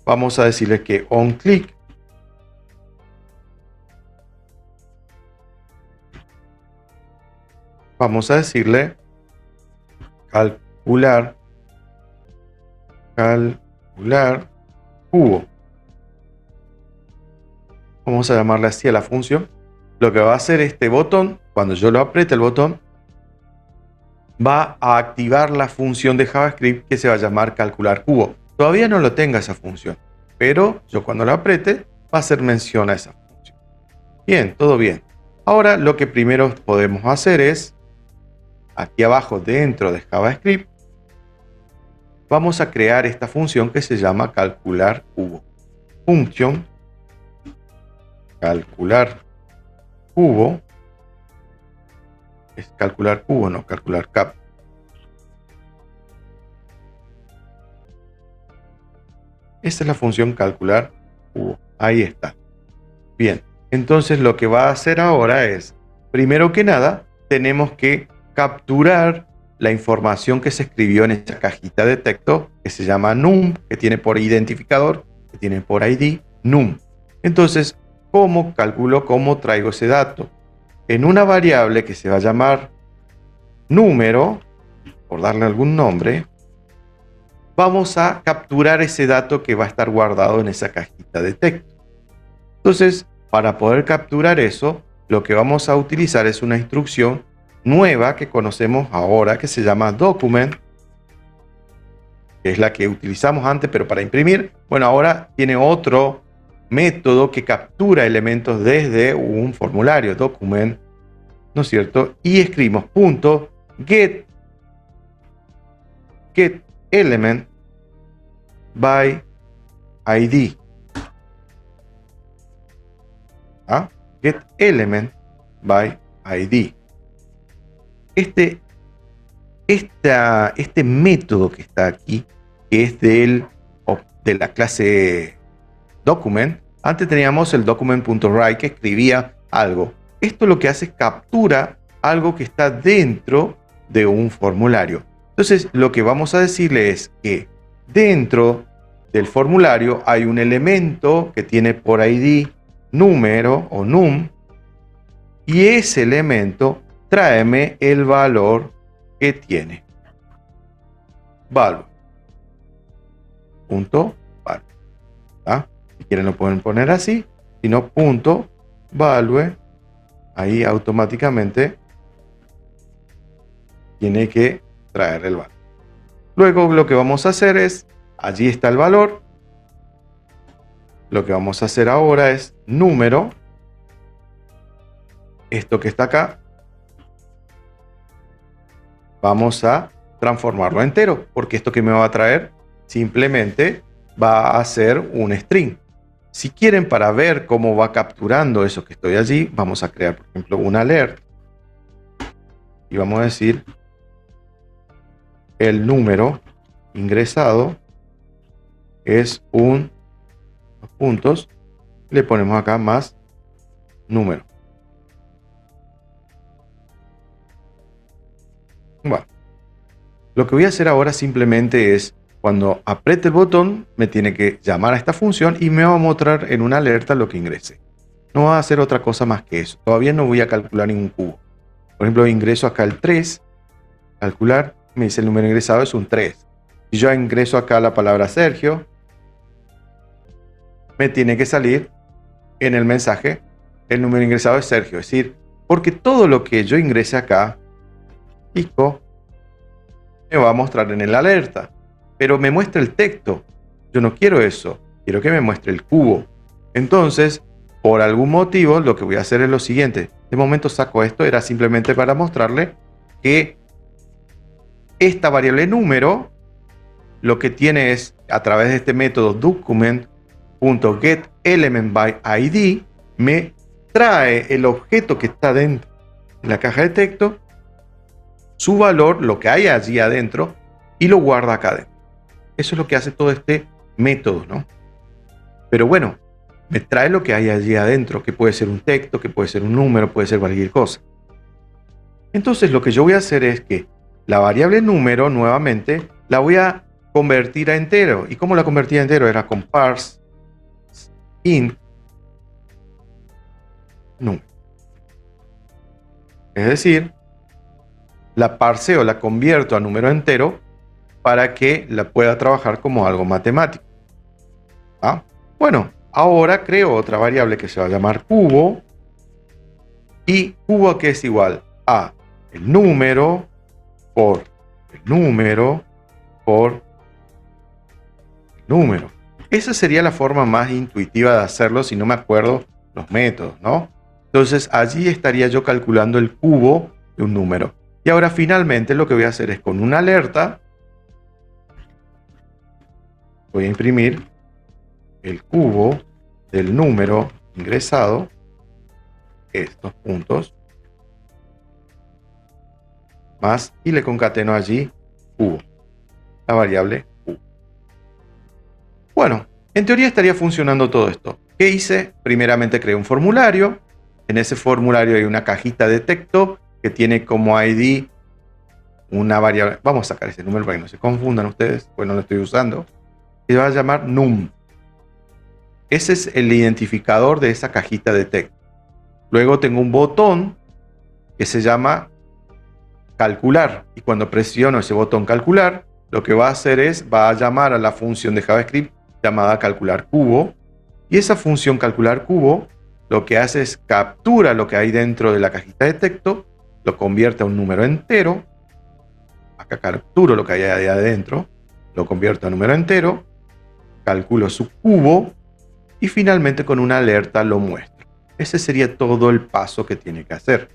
vamos a decirle que onClick vamos a decirle calcular cubo. Vamos a llamarle así a la función. Lo que va a hacer este botón, cuando yo lo apriete el botón, va a activar la función de JavaScript que se va a llamar calcular cubo. Todavía no lo tenga esa función, pero yo cuando lo apriete va a hacer mención a esa función. Bien, todo bien. Ahora lo que primero podemos hacer es, aquí abajo dentro de JavaScript, vamos a crear esta función que se llama calcular cubo. Función calcular cubo, es calcular cubo, no calcular cap. Esta es la función calcular cubo. Ahí está. Bien, entonces lo que va a hacer ahora es, primero que nada, tenemos que capturar la información que se escribió en esta cajita de texto que se llama num, que tiene por identificador, que tiene por ID num. Entonces, ¿cómo calculo, cómo traigo ese dato? en una variable que se va a llamar número, por darle algún nombre, vamos a capturar ese dato que va a estar guardado en esa cajita de texto. Entonces, para poder capturar eso, lo que vamos a utilizar es una instrucción nueva que conocemos ahora, que se llama document, que es la que utilizamos antes, pero para imprimir. Bueno, ahora tiene otro método que captura elementos desde un formulario, document, ¿no es cierto? Y escribimos .get element by ID. ¿Ah? Get element by ID. Este método que está aquí, que es de la clase document, antes teníamos el document.write que escribía algo. Esto lo que hace es captura algo que está dentro de un formulario. Entonces, lo que vamos a decirle es que dentro del formulario hay un elemento que tiene por ID número o num, y ese elemento tráeme el valor que tiene. Value. Punto value. ¿Ah? Si quieren lo pueden poner así, si no punto value, ahí automáticamente tiene que traer el valor. Luego lo que vamos a hacer es, allí está el valor, lo que vamos a hacer ahora es número, esto que está acá, vamos a transformarlo a entero, porque esto que me va a traer simplemente va a ser un string. Si quieren, para ver cómo va capturando eso que estoy allí, vamos a crear, por ejemplo, un alert. Y vamos a decir el número ingresado es dos puntos. Le ponemos acá más número. Bueno, lo que voy a hacer ahora simplemente es, cuando apriete el botón, me tiene que llamar a esta función y me va a mostrar en una alerta lo que ingrese. No va a hacer otra cosa más que eso. Todavía no voy a calcular ningún cubo. Por ejemplo, ingreso acá el 3, calcular, me dice el número ingresado es un 3. Si yo ingreso acá la palabra Sergio, me tiene que salir en el mensaje el número ingresado es Sergio. Es decir, porque todo lo que yo ingrese acá, pico, me va a mostrar en el alerta. Pero me muestra el texto. Yo no quiero eso. Quiero que me muestre el cubo. Entonces, por algún motivo, lo que voy a hacer es lo siguiente. De momento saco esto. Era simplemente para mostrarle que esta variable número lo que tiene es, a través de este método document.getElementById, me trae el objeto que está dentro de la caja de texto, su valor, lo que hay allí adentro, y lo guarda acá adentro. Eso es lo que hace todo este método, ¿no? Pero bueno, me trae lo que hay allí adentro, que puede ser un texto, que puede ser un número, puede ser cualquier cosa. Entonces lo que yo voy a hacer es que la variable número, nuevamente, la voy a convertir a entero. ¿Y cómo la convertí a entero? Era con parse int número. Es decir, la parseo, la convierto a número entero para que la pueda trabajar como algo matemático. ¿Ah? Bueno, ahora creo otra variable que se va a llamar cubo. Y cubo, que es igual a el número por el número por el número. Esa sería la forma más intuitiva de hacerlo si no me acuerdo los métodos, ¿no? Entonces allí estaría yo calculando el cubo de un número. Y ahora finalmente lo que voy a hacer es, con una alerta, voy a imprimir el cubo del número ingresado, estos puntos, más, y le concateno allí cubo, la variable cubo. Bueno, en teoría estaría funcionando todo esto. ¿Qué hice? Primeramente creé un formulario. En ese formulario hay una cajita de texto que tiene como ID una variable. Vamos a sacar ese número para que no se confundan ustedes, pues no lo estoy usando. Se va a llamar num. Ese es el identificador de esa cajita de texto. Luego tengo un botón que se llama calcular. Y cuando presiono ese botón calcular, lo que va a hacer es, va a llamar a la función de JavaScript llamada calcular cubo. Y esa función calcular cubo lo que hace es captura lo que hay dentro de la cajita de texto, lo convierte a un número entero. Acá capturo lo que hay ahí adentro, lo convierto a un número entero, calculo su cubo y finalmente con una alerta lo muestro. Ese sería todo el paso que tiene que hacer.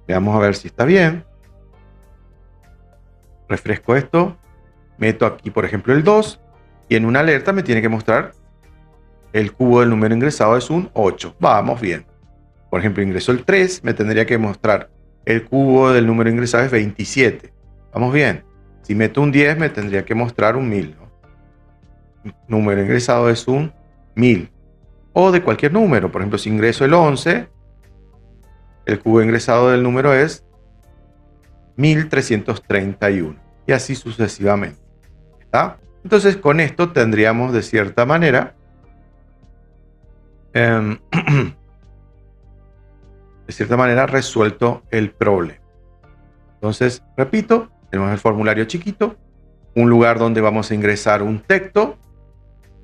Veamos a ver si está bien. Refresco esto, meto aquí por ejemplo el 2 y en una alerta me tiene que mostrar el cubo del número ingresado es un 8. Vamos bien. Por ejemplo, ingresó el 3, me tendría que mostrar el cubo del número ingresado es 27. Vamos bien. Si meto un 10 me tendría que mostrar un 1000, ¿no? Número ingresado es un 1000. O de cualquier número. Por ejemplo, si ingreso el 11, el cubo ingresado del número es 1331. Y así sucesivamente. ¿Está? Entonces con esto tendríamos de cierta manera resuelto el problema. Entonces, repito, tenemos el formulario chiquito, un lugar donde vamos a ingresar un texto,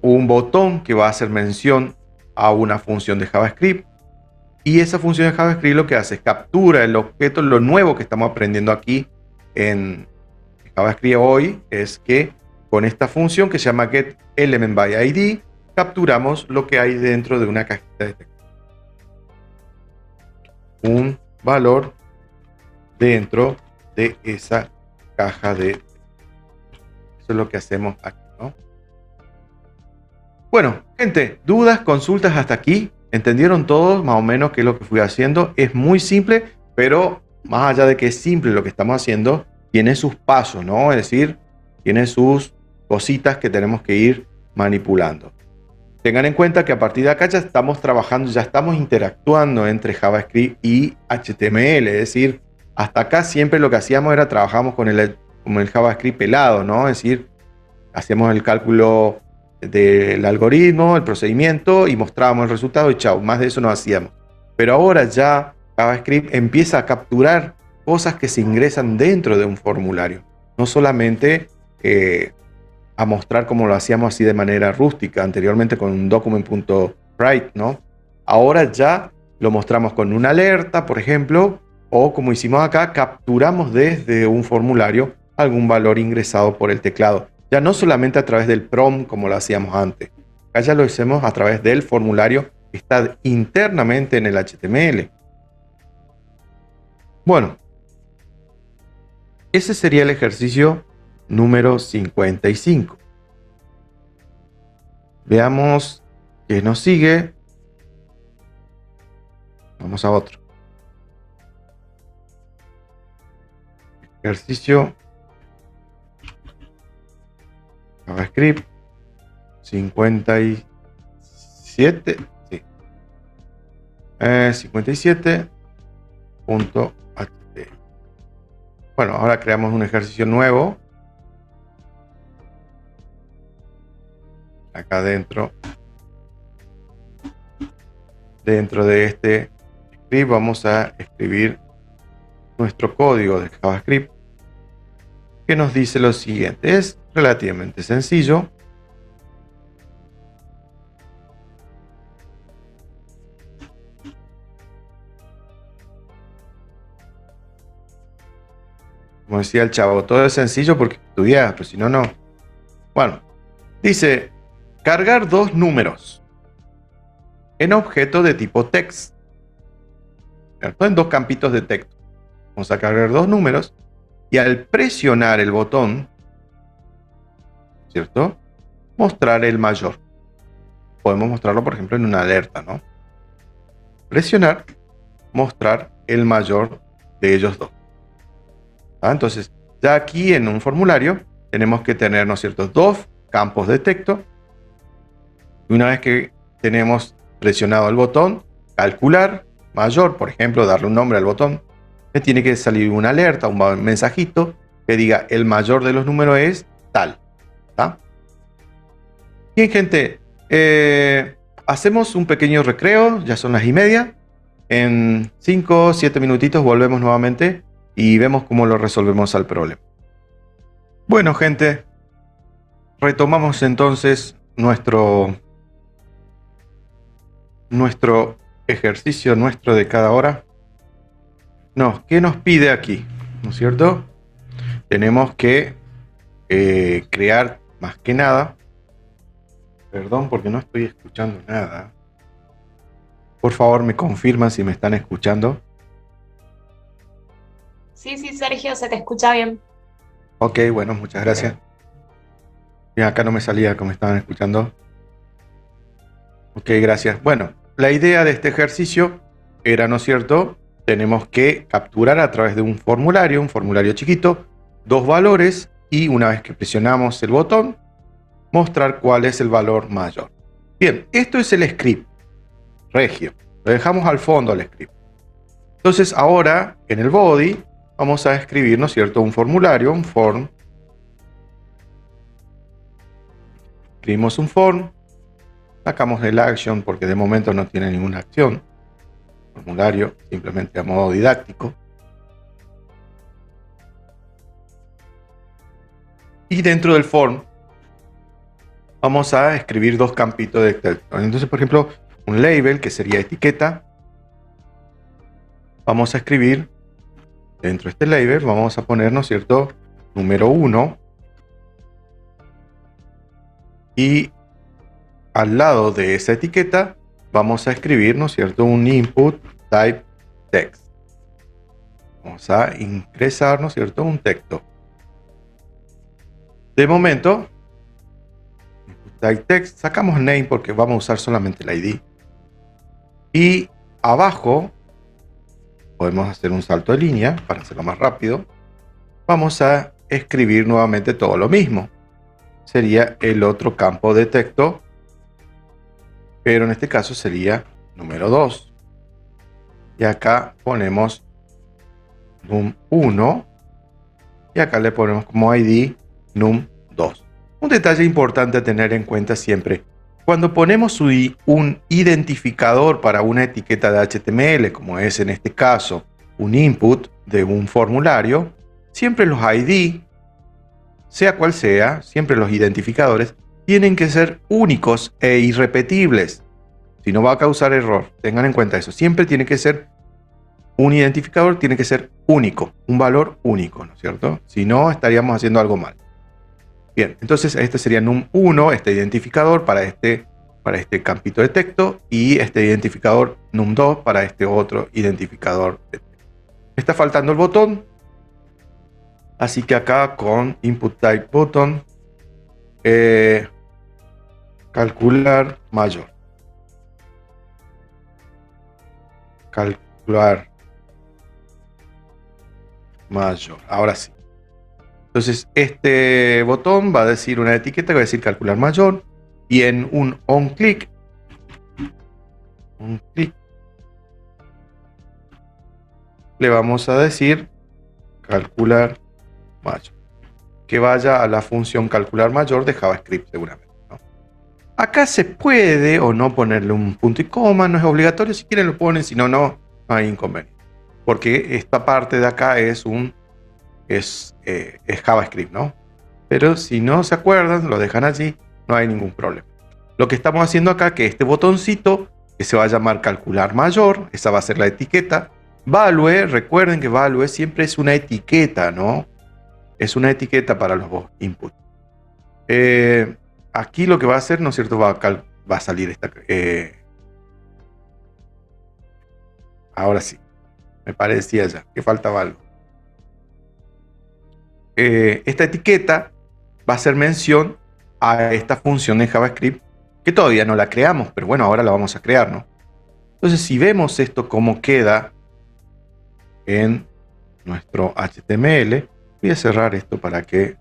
un botón que va a hacer mención a una función de JavaScript, y esa función de JavaScript lo que hace es captura el objeto. Lo nuevo que estamos aprendiendo aquí en JavaScript hoy es que con esta función que se llama getElementById capturamos lo que hay dentro de una cajita de texto. Un valor dentro de esa caja de texto. Eso es lo que hacemos aquí, ¿no? Bueno, gente, dudas, consultas hasta aquí. ¿Entendieron todos más o menos qué es lo que fui haciendo? Es muy simple, pero más allá de que es simple lo que estamos haciendo, tiene sus pasos, ¿no? Es decir, tiene sus cositas que tenemos que ir manipulando. Tengan en cuenta que a partir de acá ya estamos trabajando, ya estamos interactuando entre JavaScript y HTML. Es decir, hasta acá siempre lo que hacíamos era trabajamos con el JavaScript pelado, ¿no? Es decir, hacíamos el cálculo del algoritmo, el procedimiento y mostrábamos el resultado y chao, más de eso no hacíamos. Pero ahora ya JavaScript empieza a capturar cosas que se ingresan dentro de un formulario. No solamente a mostrar como lo hacíamos así de manera rústica anteriormente con un document.write, ¿no? Ahora ya lo mostramos con una alerta, por ejemplo, o como hicimos acá, capturamos desde un formulario algún valor ingresado por el teclado. Ya no solamente a través del prompt como lo hacíamos antes. Acá ya lo hacemos a través del formulario que está internamente en el HTML. Bueno, ese sería el ejercicio número 55. Veamos qué nos sigue. Vamos a otro. Ejercicio JavaScript 57. Sí. 57.html. Bueno, ahora creamos un ejercicio nuevo. Acá dentro de este script vamos a escribir nuestro código de JavaScript que nos dice lo siguiente. Es relativamente sencillo. Como decía el chavo, todo es sencillo porque estudias, pero si no, no. Bueno, dice cargar dos números en objeto de tipo text, ¿cierto? En dos campitos de texto. Vamos a cargar dos números y al presionar el botón, ¿cierto? Mostrar el mayor. Podemos mostrarlo, por ejemplo, en una alerta, ¿no? Presionar, mostrar el mayor de ellos dos. Entonces, ya aquí en un formulario tenemos que tener, ¿no es cierto?, dos campos de texto. Y una vez que tenemos presionado el botón, calcular mayor, por ejemplo, darle un nombre al botón, me tiene que salir una alerta, un mensajito que diga el mayor de los números es tal. ¿Está? Bien, gente, hacemos un pequeño recreo, ya son las 1:30. En 5 o 7 minutitos volvemos nuevamente y vemos cómo lo resolvemos al problema. Bueno, gente, retomamos entonces nuestro ejercicio de cada hora. ¿Qué nos pide aquí? ¿No es cierto? Tenemos que crear más que nada. Perdón porque no estoy escuchando nada. Por favor, me confirman si me están escuchando. Sí, Sergio, se te escucha bien. Ok, bueno, muchas gracias. Bien, acá no me salía como estaban escuchando. Ok, gracias. Bueno, la idea de este ejercicio era, ¿no es cierto? Tenemos que capturar a través de un formulario chiquito, dos valores y una vez que presionamos el botón, mostrar cuál es el valor mayor. Bien, esto es el script regio. Lo dejamos al fondo al script. Entonces ahora en el body vamos a escribir, ¿no es cierto?, un formulario, un form. Escribimos un form, sacamos el action porque de momento no tiene ninguna acción. Formulario simplemente a modo didáctico. Y dentro del form vamos a escribir dos campitos de texto. Entonces, por ejemplo, un label que sería etiqueta. Vamos a escribir dentro de este label, vamos a poner, ¿no es cierto?, número 1. Y al lado de esa etiqueta vamos a escribir, ¿no es cierto?, un input type text. Vamos a ingresar, ¿no es cierto?, un texto. De momento, input type text, sacamos name porque vamos a usar solamente el ID. Y abajo, podemos hacer un salto de línea para hacerlo más rápido. Vamos a escribir nuevamente todo lo mismo. Sería el otro campo de texto, pero en este caso sería número 2. Y acá ponemos num1 y acá le ponemos como ID num2. Un detalle importante a tener en cuenta siempre: cuando ponemos un identificador para una etiqueta de HTML, como es en este caso un input de un formulario, siempre los ID, sea cual sea, siempre los identificadores tienen que ser únicos e irrepetibles. Si no va a causar error, tengan en cuenta eso. Siempre tiene que ser un identificador, tiene que ser único, un valor único, ¿no es cierto? Si no, estaríamos haciendo algo mal. Bien, entonces este sería num1, este identificador para este campito de texto, y este identificador num2 para este otro identificador de texto. Me está faltando el botón, así que acá con input type button, calcular mayor. Calcular mayor. Ahora sí. Entonces este botón va a decir una etiqueta que va a decir calcular mayor, y en un onClick le vamos a decir calcular mayor, que vaya a la función calcular mayor de JavaScript seguramente, ¿no? Acá se puede o no ponerle un punto y coma, no es obligatorio. Si quieren lo ponen, si no, no hay inconveniente, porque esta parte de acá es JavaScript, ¿no? Pero si no se acuerdan, lo dejan allí, no hay ningún problema. Lo que estamos haciendo acá, que este botoncito, que se va a llamar calcular mayor, esa va a ser la etiqueta. Value, recuerden que value siempre es una etiqueta, ¿no? Es una etiqueta para los inputs. Aquí lo que va a hacer, ¿no es cierto?, va a salir esta... ahora sí, me parecía ya que faltaba algo. Esta etiqueta va a hacer mención a esta función en JavaScript que todavía no la creamos, pero bueno, ahora la vamos a crear, ¿no? Entonces, si vemos esto cómo queda en nuestro HTML, voy a cerrar esto para que...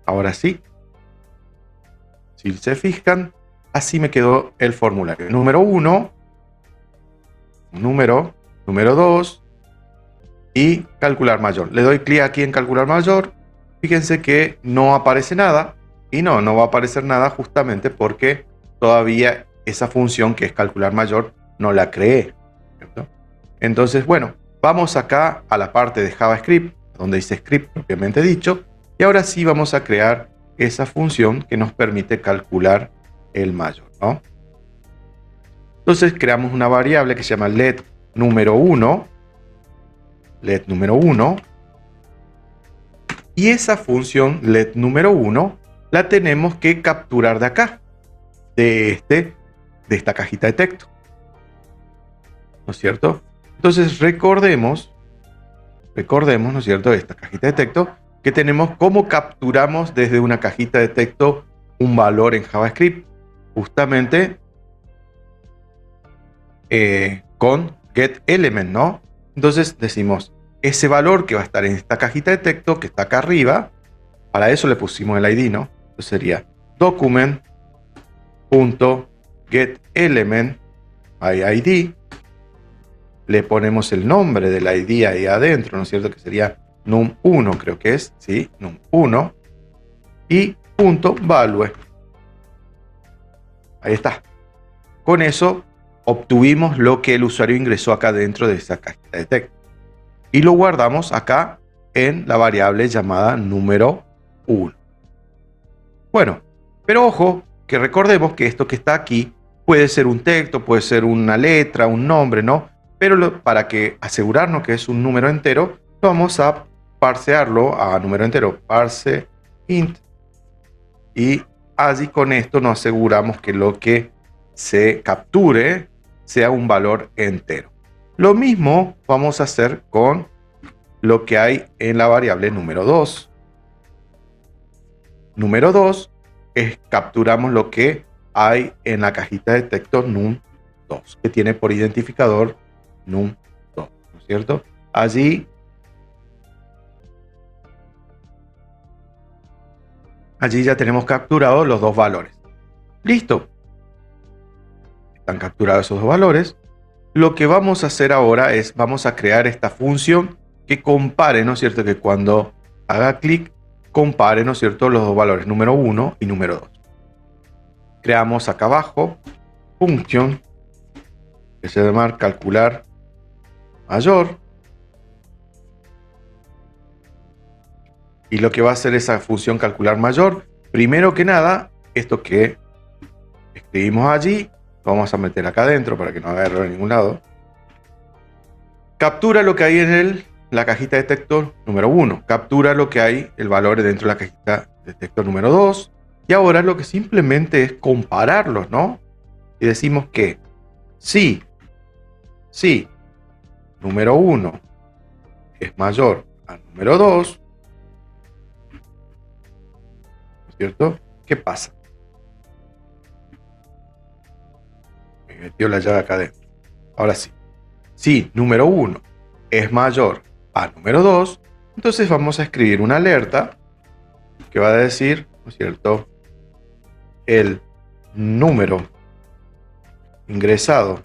Ahora sí, si se fijan, así me quedó el formulario. Número 1, número 2 y calcular mayor. Le doy clic aquí en calcular mayor. Fíjense que no aparece nada. Y no va a aparecer nada justamente porque todavía esa función que es calcular mayor no la creé, ¿cierto? Entonces, bueno, vamos acá a la parte de JavaScript, donde dice script propiamente dicho, y ahora sí vamos a crear esa función que nos permite calcular el mayor, ¿no? Entonces creamos una variable que se llama let número 1, y esa función let número 1 la tenemos que capturar de acá, de esta cajita de texto, ¿no es cierto? Entonces recordemos, ¿no es cierto?, esta cajita de texto, que tenemos cómo capturamos desde una cajita de texto un valor en JavaScript, justamente con getElement, ¿no? Entonces decimos, ese valor que va a estar en esta cajita de texto que está acá arriba, para eso le pusimos el ID, ¿no? Entonces sería document.getElement ID, le ponemos el nombre del ID ahí adentro, ¿no es cierto? Que sería num1, creo que es, ¿sí? Num1 y punto value. Ahí está. Con eso obtuvimos lo que el usuario ingresó acá dentro de esa cajita de texto. Y lo guardamos acá en la variable llamada número 1. Bueno, pero ojo, que recordemos que esto que está aquí puede ser un texto, puede ser una letra, un nombre, ¿no? Pero para que asegurarnos que es un número entero, vamos a parsearlo a número entero, parse int, y allí con esto nos aseguramos que lo que se capture sea un valor entero. Lo mismo vamos a hacer con lo que hay en la variable número 2. Número 2 es capturamos lo que hay en la cajita de texto num2, que tiene por identificador num2, ¿no es cierto? Allí ya tenemos capturados los dos valores. Listo. Están capturados esos dos valores. Lo que vamos a hacer ahora es, vamos a crear esta función que compare, ¿no es cierto? Que cuando haga clic, compare, ¿no es cierto?, los dos valores, número 1 y número 2. Creamos acá abajo, función, que se llama calcular mayor. Y lo que va a hacer esa función calcular mayor, primero que nada, esto que escribimos allí, lo vamos a meter acá adentro para que no haga error en ningún lado. Captura lo que hay en la cajita de texto número 1. Captura lo que hay, el valor dentro de la cajita de texto número 2. Y ahora lo que simplemente es compararlos, ¿no? Y decimos que si número 1 es mayor a número 2, ¿no es cierto? ¿Qué pasa? Me metió la llave acá adentro. Ahora sí. Si número 1 es mayor a número 2, entonces vamos a escribir una alerta que va a decir, ¿no es cierto?, el número ingresado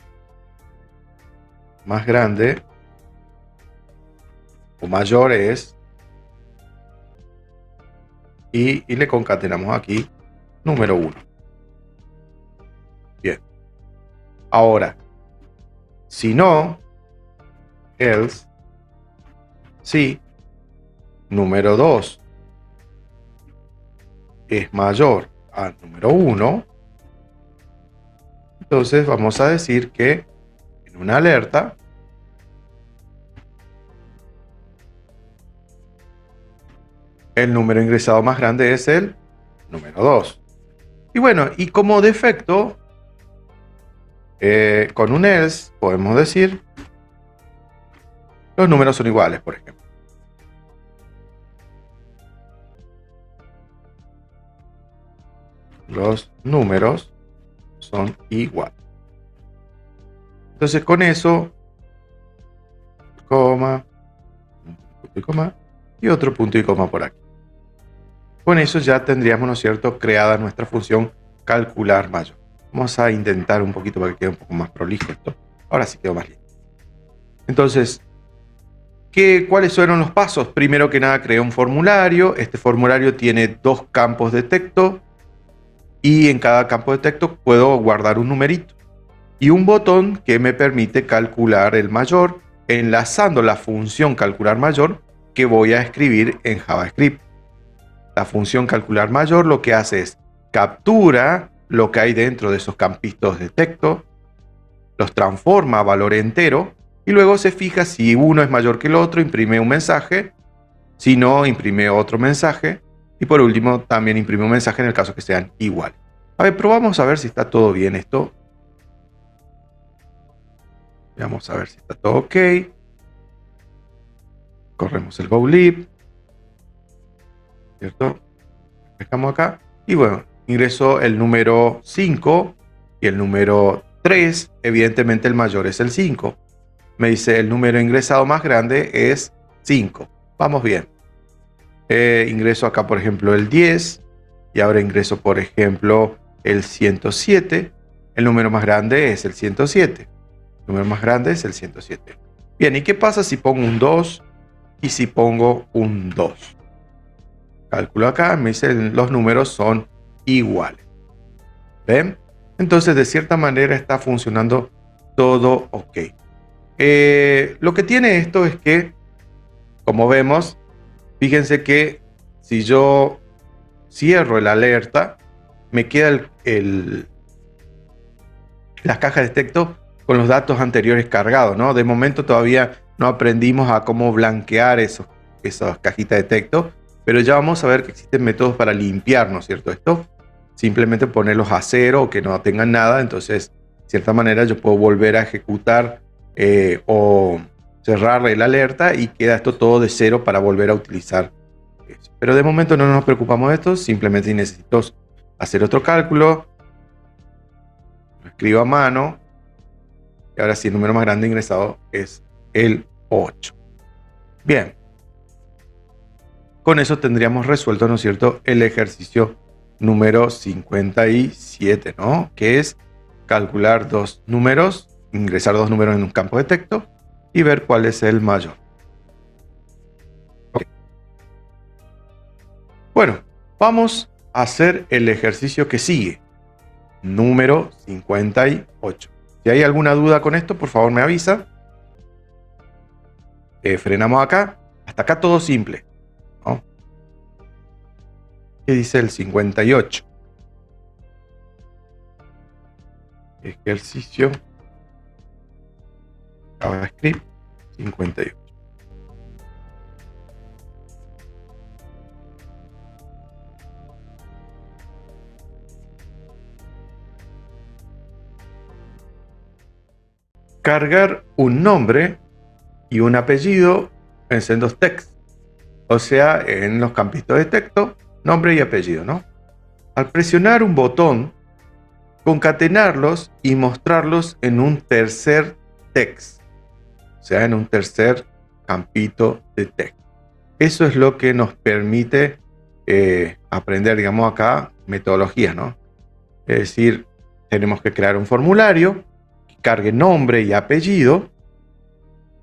más grande o mayor es, y le concatenamos aquí número 1. Bien. Ahora, si no, else, si número 2 es mayor a número 1, entonces vamos a decir que en una alerta el número ingresado más grande es el número 2. Y bueno, y como defecto, con un else podemos decir los números son iguales, por ejemplo. Los números son iguales. Entonces con eso, coma, un punto y coma, y otro punto y coma por aquí. Con eso ya tendríamos, ¿no es cierto?, creada nuestra función calcular mayor. Vamos a intentar un poquito para que quede un poco más prolijo esto. Ahora sí quedó más lindo. Entonces, ¿cuáles fueron los pasos? Primero que nada creé un formulario. Este formulario tiene dos campos de texto y en cada campo de texto puedo guardar un numerito y un botón que me permite calcular el mayor enlazando la función calcular mayor que voy a escribir en JavaScript. La función calcular mayor lo que hace es captura lo que hay dentro de esos campitos de texto, los transforma a valor entero y luego se fija si uno es mayor que el otro, imprime un mensaje, si no, imprime otro mensaje y por último también imprime un mensaje en el caso que sean iguales. A ver, probamos a ver si está todo bien esto. Vamos a ver si está todo ok. Corremos el GoLib, ¿cierto? Dejamos acá y bueno, ingreso el número 5 y el número 3. Evidentemente el mayor es el 5. Me dice el número ingresado más grande es 5. Vamos bien. Ingreso acá por ejemplo el 10 y ahora ingreso por ejemplo el 107. El número más grande es el 107. El número más grande es el 107. Bien, ¿y qué pasa si pongo un 2 y si pongo un 2? Calculo acá, me dice los números son iguales. ¿Ven? Entonces de cierta manera está funcionando todo ok. Lo que tiene esto es que, como vemos, fíjense que si yo cierro el alerta, me queda las cajas de texto con los datos anteriores cargados, ¿no? De momento todavía no aprendimos a cómo blanquear esas cajitas de texto, pero ya vamos a ver que existen métodos para limpiar, ¿no es cierto? Esto, simplemente ponerlos a cero o que no tengan nada, entonces, de cierta manera yo puedo volver a ejecutar o cerrar el alerta y queda esto todo de cero para volver a utilizar eso. Pero de momento no nos preocupamos de esto, simplemente necesito hacer otro cálculo, lo escribo a mano, y ahora sí el número más grande ingresado es el 8. Bien. Con eso tendríamos resuelto, ¿no es cierto?, el ejercicio número 57, ¿no? Que es calcular dos números, ingresar dos números en un campo de texto y ver cuál es el mayor. Okay. Bueno, vamos a hacer el ejercicio que sigue, número 58. Si hay alguna duda con esto, por favor me avisa. Frenamos acá. Hasta acá todo simple, ¿no? ¿Qué dice el 58? Ejercicio JavaScript 58. Cargar un nombre y un apellido en sendos text, o sea, en los campitos de texto, nombre y apellido, ¿no? Al presionar un botón, concatenarlos y mostrarlos en un tercer text, o sea, en un tercer campito de texto. Eso es lo que nos permite aprender, digamos acá, metodologías, ¿no? Es decir, tenemos que crear un formulario que cargue nombre y apellido,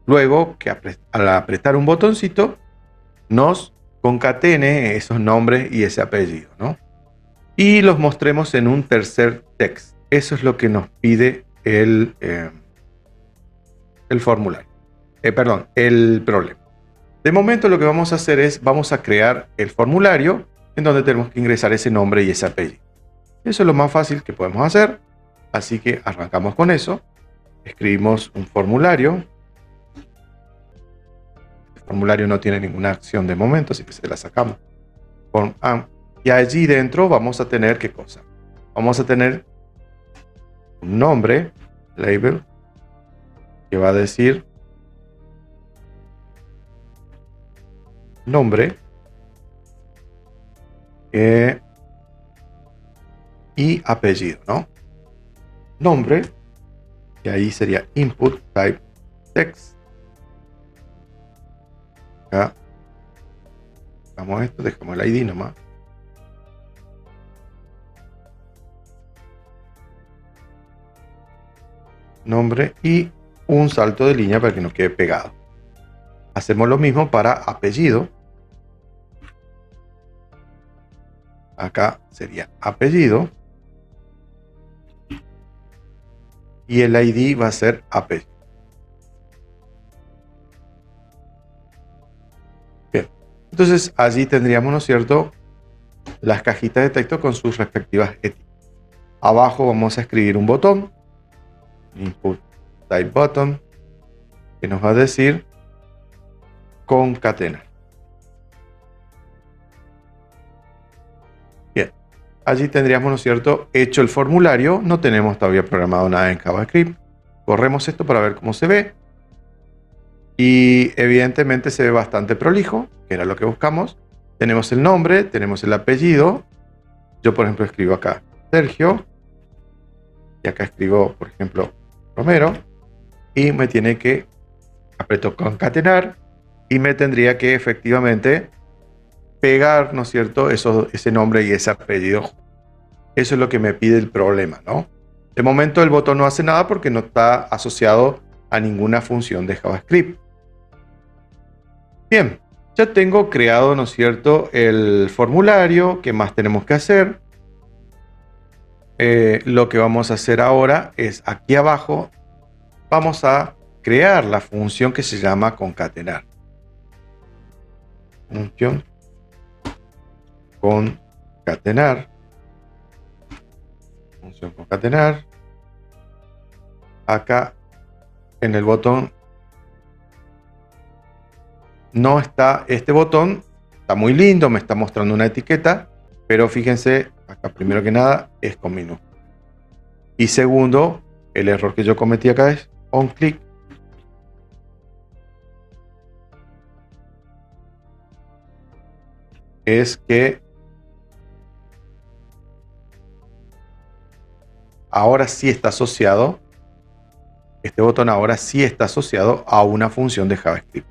luego que al apretar un botoncito nos concatene esos nombres y ese apellido, ¿no? Y los mostremos en un tercer text. Eso es lo que nos pide el formulario. Perdón, el problema. De momento lo que vamos a hacer es, vamos a crear el formulario en donde tenemos que ingresar ese nombre y ese apellido. Eso es lo más fácil que podemos hacer. Así que arrancamos con eso. Escribimos un formulario. El formulario no tiene ninguna acción de momento, así que se la sacamos. Y allí dentro vamos a tener, ¿qué cosa? Vamos a tener un nombre, label, que va a decir nombre y apellido, ¿no? Nombre, y ahí sería input type text. Acá dejamos esto, dejamos el ID nomás. Nombre y un salto de línea para que nos quede pegado. Hacemos lo mismo para apellido. Acá sería apellido. y el ID va a ser apellido. Bien, entonces allí tendríamos, ¿no es cierto?, las cajitas de texto con sus respectivas etiquetas. Abajo vamos a escribir un botón, input type button, que nos va a decir concatenar. Bien, allí tendríamos, ¿no es cierto?, hecho el formulario. No tenemos todavía programado nada en JavaScript. Corremos esto para ver cómo se ve. Y evidentemente se ve bastante prolijo, que era lo que buscamos. Tenemos el nombre, tenemos el apellido. Yo, por ejemplo, escribo acá Sergio. Y acá escribo, por ejemplo, Romero. Y me tiene que aprieto concatenar. Y me tendría que efectivamente pegar, ¿no es cierto?, ese nombre y ese apellido. Eso es lo que me pide el problema, ¿no? De momento el botón no hace nada porque no está asociado a ninguna función de JavaScript. Bien, ya tengo creado, ¿no es cierto?, el formulario. ¿Qué más tenemos que hacer? Lo que vamos a hacer ahora es aquí abajo vamos a crear la función que se llama concatenar. Función concatenar. Función concatenar. Acá en el botón no está este botón. Está muy lindo, me está mostrando una etiqueta, pero fíjense, acá primero que nada es con minúscula. Y segundo, el error que yo cometí acá es onClick. Es que ahora sí está asociado, este botón ahora sí está asociado a una función de JavaScript.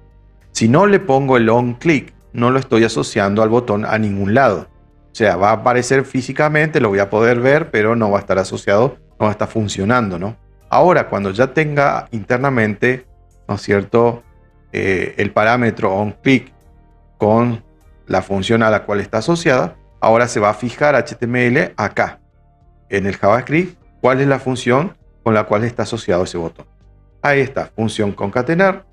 Si no le pongo el onClick, no lo estoy asociando al botón a ningún lado. O sea, va a aparecer físicamente, lo voy a poder ver, pero no va a estar asociado, no va a estar funcionando, ¿no? Ahora, cuando ya tenga internamente, ¿no es cierto?, el parámetro onClick con la función a la cual está asociada, ahora se va a fijar HTML acá, en el JavaScript, cuál es la función con la cual está asociado ese botón. Ahí está, función concatenar.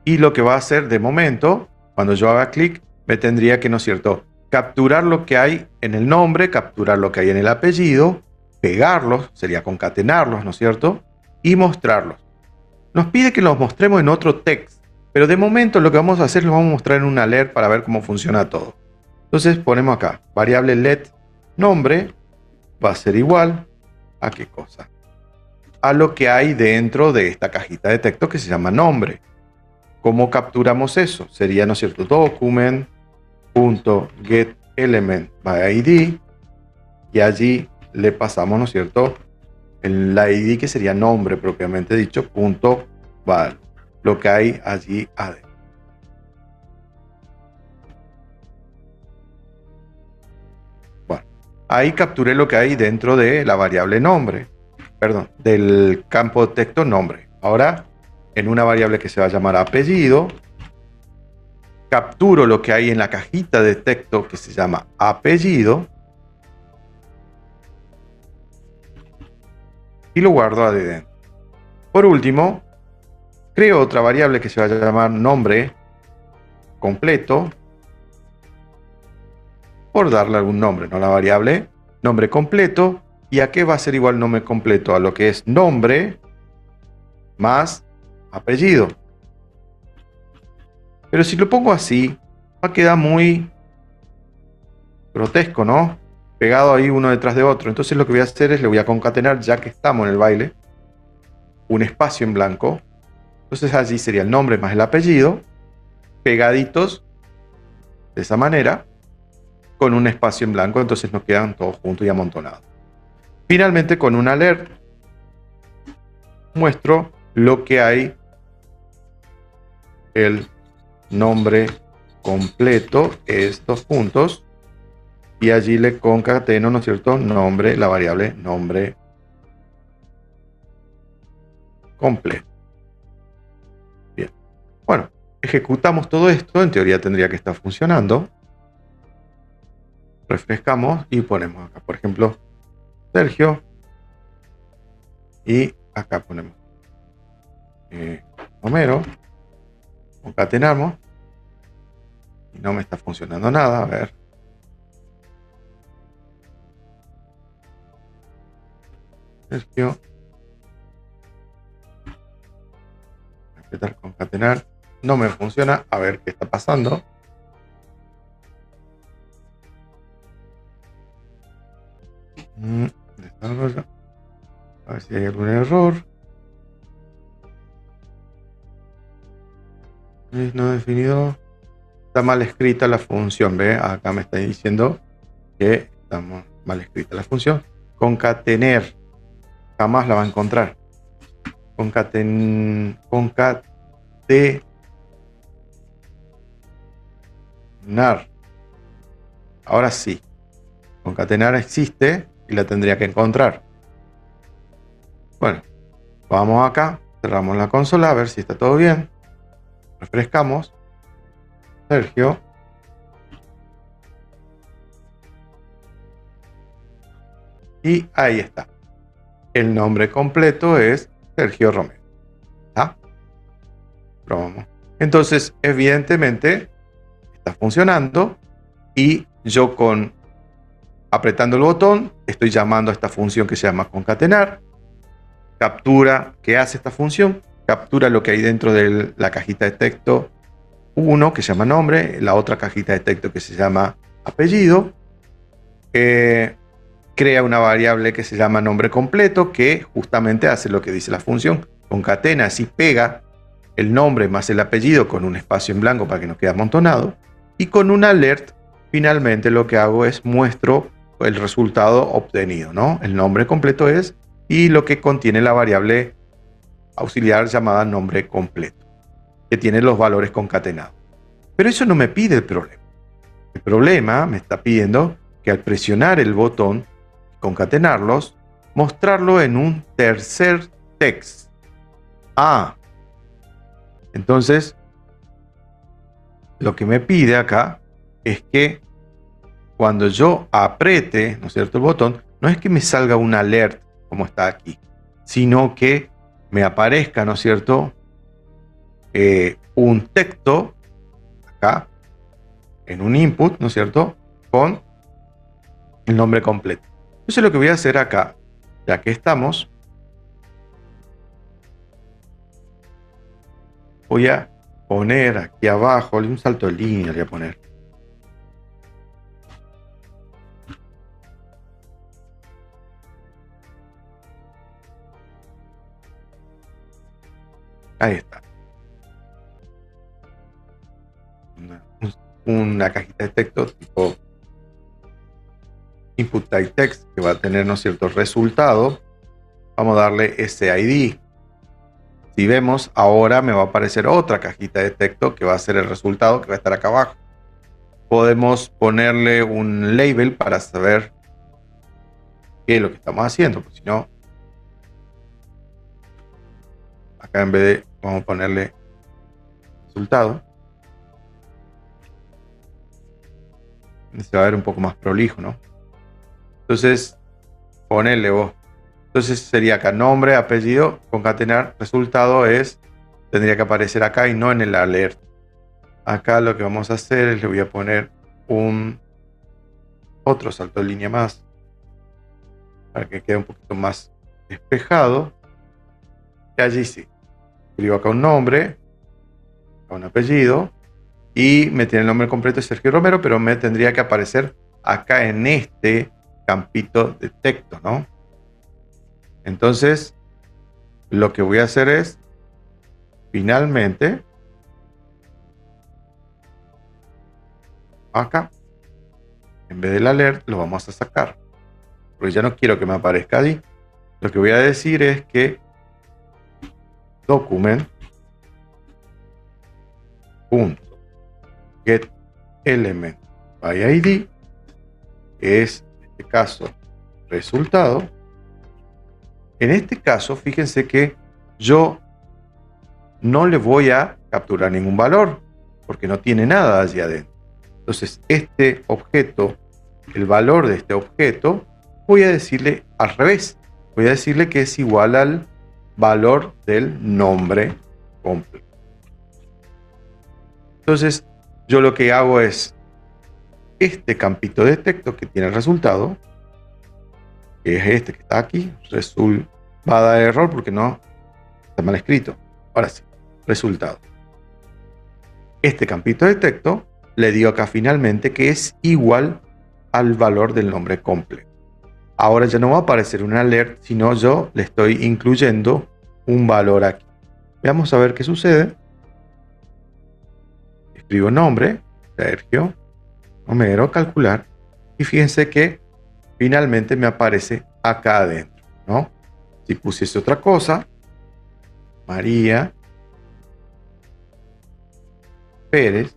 Y lo que va a hacer de momento, cuando yo haga clic, me tendría que, ¿no es cierto?, capturar lo que hay en el nombre, capturar lo que hay en el apellido, pegarlos, sería concatenarlos, ¿no es cierto?, y mostrarlos. Nos pide que los mostremos en otro text, pero de momento lo que vamos a hacer, lo vamos a mostrar en un alert para ver cómo funciona todo. Entonces ponemos acá, variable let nombre, va a ser igual a qué cosa, a lo que hay dentro de esta cajita de texto que se llama nombre. ¿Cómo capturamos eso? Sería, ¿no es cierto?, document.getElementById, y allí le pasamos, ¿no es cierto?, el ID, que sería nombre propiamente dicho, .val, lo que hay allí adentro. Bueno, ahí capturé lo que hay dentro de la variable nombre, perdón, del campo de texto nombre. Ahora, en una variable que se va a llamar apellido, capturo lo que hay en la cajita de texto que se llama apellido y lo guardo adentro. Por último, creo otra variable que se va a llamar nombre completo, por darle algún nombre, ¿no? La variable nombre completo. ¿Y a qué va a ser igual nombre completo? A lo que es nombre más apellido. Pero si lo pongo así, va a quedar muy grotesco, ¿no? Pegado ahí uno detrás de otro. Entonces lo que voy a hacer es, le voy a concatenar, ya que estamos en el baile, un espacio en blanco. Entonces allí sería el nombre más el apellido, pegaditos de esa manera, con un espacio en blanco. Entonces nos quedan todos juntos y amontonados. Finalmente, con un alert, muestro lo que hay, el nombre completo, estos puntos, y allí le concateno, ¿no es cierto?, nombre, la variable nombre completo. Bien, bueno, ejecutamos todo esto. En teoría tendría que estar funcionando. Refrescamos y ponemos acá, por ejemplo, Sergio, Y acá ponemos Romero, concatenamos y no me está funcionando nada. A ver, Sergio, apretar concatenar, no me funciona. A ver qué está pasando. Desarrollo. A ver si hay algún error. No definido. Está mal escrita la función. ¿Ve? Acá me está diciendo que está mal escrita la función. Concatener. Jamás la va a encontrar. Concatenar. Ahora sí. Concatenar existe y la tendría que encontrar. Bueno, vamos acá. Cerramos la consola a ver si está todo bien. Refrescamos. Sergio. Y ahí está. El nombre completo es Sergio Romero. ¿Ah? Probamos. Entonces, evidentemente, está funcionando. Y yo apretando el botón, estoy llamando a esta función que se llama concatenar. Captura, ¿qué hace esta función? Captura lo que hay dentro de la cajita de texto 1, que se llama nombre, la otra cajita de texto que se llama apellido. Crea una variable que se llama nombre completo, que justamente hace lo que dice la función. Concatena, así pega el nombre más el apellido con un espacio en blanco para que no quede amontonado. Y con un alert, finalmente lo que hago es muestro el resultado obtenido, ¿no? El nombre completo es, y lo que contiene la variable auxiliar llamada nombre completo, que tiene los valores concatenados. Pero eso no me pide el problema. El problema me está pidiendo que al presionar el botón, concatenarlos, mostrarlo en un tercer text. Entonces, lo que me pide acá es que cuando yo apriete, ¿no es cierto?, el botón, no es que me salga un alert como está aquí, sino que me aparezca, ¿no es cierto?, un texto acá en un input, ¿no es cierto?, con el nombre completo. Entonces lo que voy a hacer acá, ya que estamos, voy a poner aquí abajo un salto de línea, voy a poner. Ahí está. Una cajita de texto tipo input type text que va a tener, ¿no es cierto?, resultado. Vamos a darle ese ID. Si vemos, ahora me va a aparecer otra cajita de texto que va a ser el resultado, que va a estar acá abajo. Podemos ponerle un label para saber qué es lo que estamos haciendo, porque si no, acá en vez de, vamos a ponerle resultado, se va a ver un poco más prolijo, ¿no? Entonces, ponerle vos. Entonces sería acá nombre, apellido, concatenar, resultado tendría que aparecer acá y no en el alert. Acá lo que vamos a hacer es le voy a poner otro salto de línea más para que quede un poquito más despejado. Y allí sí, escribo acá un nombre, acá un apellido y me tiene el nombre completo de Sergio Romero, pero me tendría que aparecer acá en este campito de texto, ¿no? Entonces, lo que voy a hacer es, finalmente, acá, en vez del alert, lo vamos a sacar, porque ya no quiero que me aparezca allí. Lo que voy a decir es que document get element by id es, en este caso, resultado. En este caso, fíjense que yo no le voy a capturar ningún valor porque no tiene nada allí adentro. Entonces, este objeto, el valor de este objeto, voy a decirle al revés. voy a decirle que es igual al valor del nombre completo. Entonces, yo lo que hago es este campito de texto que tiene el resultado, que es este que está aquí, va a dar error porque no está mal escrito. Ahora sí, resultado. Este campito de texto le digo acá finalmente que es igual al valor del nombre completo. Ahora ya no va a aparecer un alert, sino yo le estoy incluyendo un valor aquí. Veamos a ver qué sucede. Escribo nombre, Sergio Romero, calcular, y fíjense que finalmente me aparece acá adentro, ¿no? Si pusiese otra cosa, María Pérez,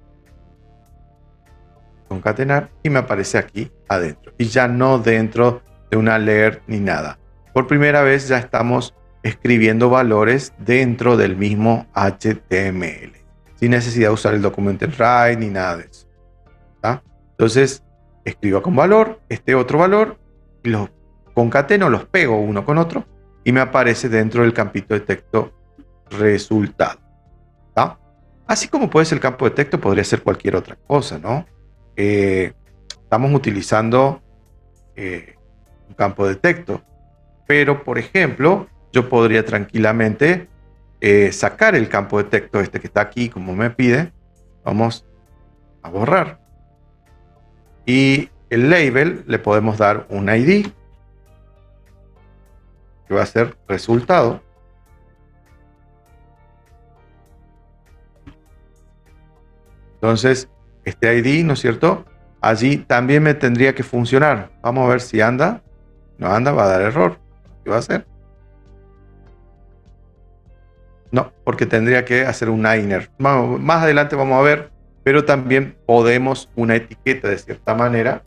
concatenar, y me aparece aquí adentro, y ya no dentro de un alert ni nada. Por primera vez ya estamos escribiendo valores dentro del mismo HTML, sin necesidad de usar el documento write ni nada de eso. ¿Tá? Entonces, escribo con valor, este otro valor, y los concateno, los pego uno con otro, y me aparece dentro del campito de texto resultado. ¿Tá? Así como puede ser el campo de texto, podría ser cualquier otra cosa, ¿no? Estamos utilizando un campo de texto, pero por ejemplo, yo podría tranquilamente sacar el campo de texto este que está aquí, como me pide. Vamos a borrar. Y el label le podemos dar un ID, que va a ser resultado. Entonces, este ID, ¿no es cierto? Allí también me tendría que funcionar. Vamos a ver si anda. No anda, va a dar error. ¿Qué va a hacer? No, porque tendría que hacer un liner. Más adelante vamos a ver, pero también podemos una etiqueta de cierta manera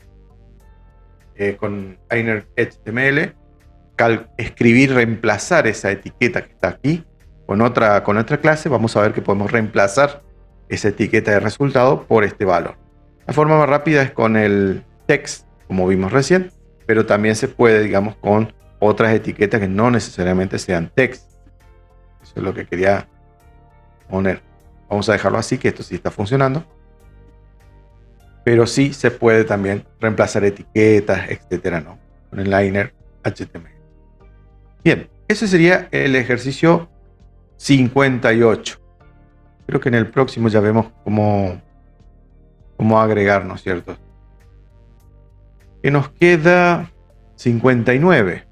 con liner HTML, escribir, reemplazar esa etiqueta que está aquí con otra clase. Vamos a ver que podemos reemplazar esa etiqueta de resultado por este valor. La forma más rápida es con el text, como vimos recién, pero también se puede, digamos, con otras etiquetas que no necesariamente sean text. Eso es lo que quería poner. Vamos a dejarlo así, que esto sí está funcionando. Pero sí se puede también reemplazar etiquetas, etcétera, ¿no? Con el liner HTML. Bien, ese sería el ejercicio 58. Creo que en el próximo ya vemos cómo agregar, ¿no es cierto? Que nos queda 59.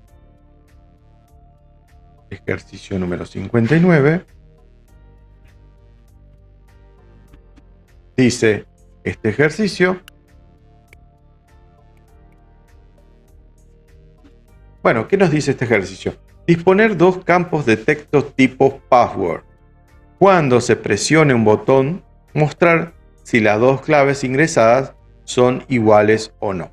Ejercicio número 59. Dice este ejercicio. Bueno, ¿qué nos dice este ejercicio? Disponer dos campos de texto tipo password. Cuando se presione un botón, mostrar si las dos claves ingresadas son iguales o no.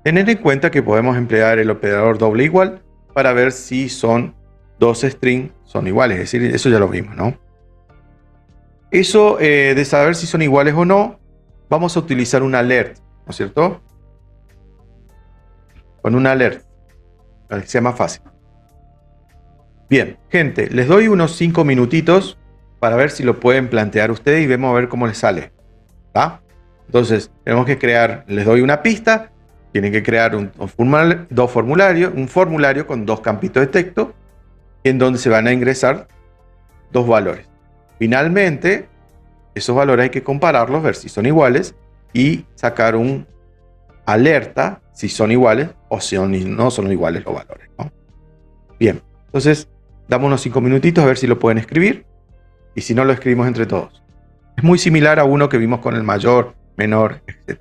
Tener en cuenta que podemos emplear el operador doble igual para ver si son dos strings son iguales, es decir, eso ya lo vimos, ¿no? Eso de saber si son iguales o no, vamos a utilizar un alert, ¿no es cierto? Con un alert, para que sea más fácil. Bien, gente, les doy unos 5 minutitos para ver si lo pueden plantear ustedes y vemos a ver cómo les sale. ¿Tá? Entonces, tenemos que crear, les doy una pista, tienen que crear un formulario con dos campitos de texto en donde se van a ingresar dos valores. Finalmente, esos valores hay que compararlos, ver si son iguales y sacar un alerta si son iguales o si no son iguales los valores, ¿no? Bien, entonces damos unos 5 minutitos a ver si lo pueden escribir y si no lo escribimos entre todos. Es muy similar a uno que vimos con el mayor, menor, etc.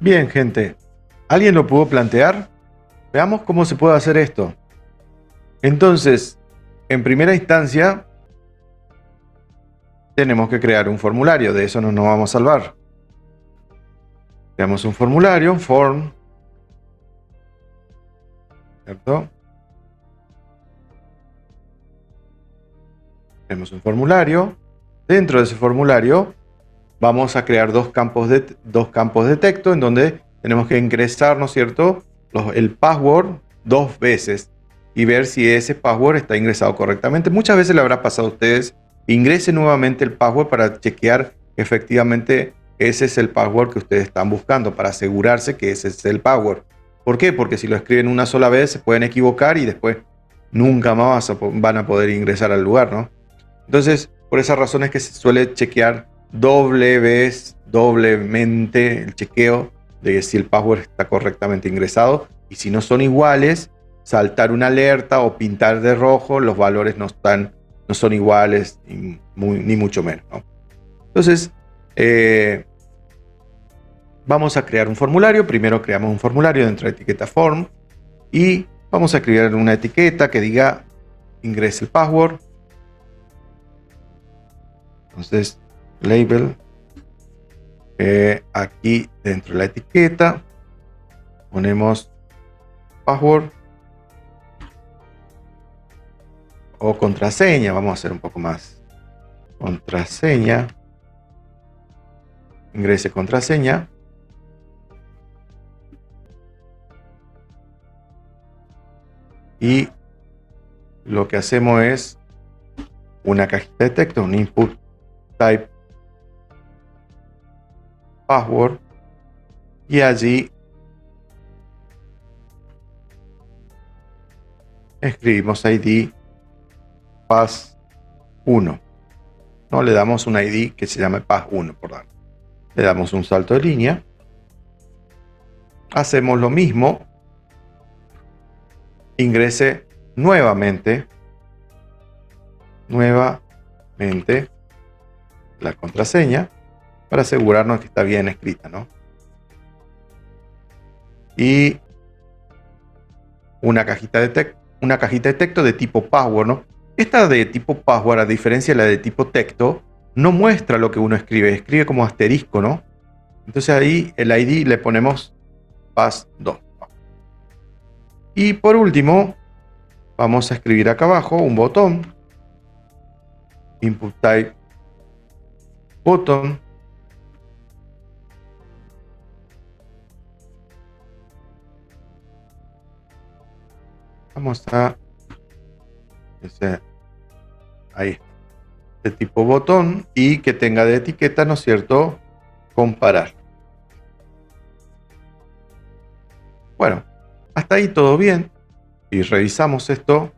Bien, gente. ¿Alguien lo pudo plantear? Veamos cómo se puede hacer esto. Entonces, en primera instancia, tenemos que crear un formulario. De eso no nos vamos a salvar. Creamos un formulario, form, ¿cierto? Tenemos un formulario. Dentro de ese formulario vamos a crear dos campos de texto en donde tenemos que ingresar, ¿no es cierto?, el password 2 veces y ver si ese password está ingresado correctamente. Muchas veces le habrá pasado a ustedes. Ingresen nuevamente el password para chequear que efectivamente ese es el password que ustedes están buscando, para asegurarse que ese es el password. ¿Por qué? Porque si lo escriben una sola vez se pueden equivocar y después nunca más van a poder ingresar al lugar, ¿no? Entonces, por esa razón es que se suele chequear doblemente el chequeo de si el password está correctamente ingresado, y si no son iguales, saltar una alerta o pintar de rojo los valores no son iguales ni mucho menos, ¿no? Entonces, vamos a crear un formulario. Primero creamos un formulario dentro de la etiqueta form y vamos a escribir una etiqueta que diga ingrese el password. Entonces, label, aquí dentro de la etiqueta ponemos password o contraseña. Vamos a hacer un poco más. Contraseña. Ingrese contraseña. Y lo que hacemos es una cajita de texto, un input type password, y allí escribimos ID pass1. No le damos un ID que se llame pass1 por dar. Le damos un salto de línea. Hacemos lo mismo. Ingrese nuevamente la contraseña para asegurarnos que está bien escrita, ¿no? Y una cajita de texto de tipo password, ¿no? Esta de tipo password, a diferencia de la de tipo texto, no muestra lo que uno escribe como asterisco, ¿no? Entonces ahí el ID le ponemos pass2. Y por último, vamos a escribir acá abajo un botón, input type button, vamos a ahí, de tipo botón, y que tenga de etiqueta, ¿no es cierto?, comparar. Bueno, hasta ahí todo bien. Y revisamos esto.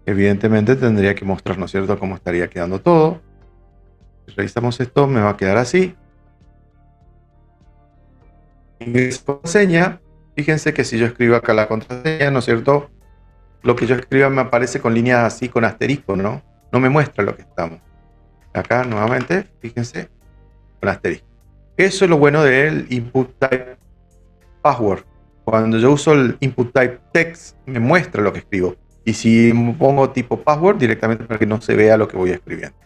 Evidentemente tendría que mostrar, ¿no es cierto?, cómo estaría quedando todo. Si revisamos esto, me va a quedar así. Ingreso contraseña. Fíjense que si yo escribo acá la contraseña, ¿no es cierto?, lo que yo escriba me aparece con líneas así, con asterisco, ¿no? No me muestra lo que estamos. Acá nuevamente, fíjense, con asterisco. Eso es lo bueno del input type password. Cuando yo uso el input type text, me muestra lo que escribo. Y si pongo tipo password, directamente para que no se vea lo que voy escribiendo.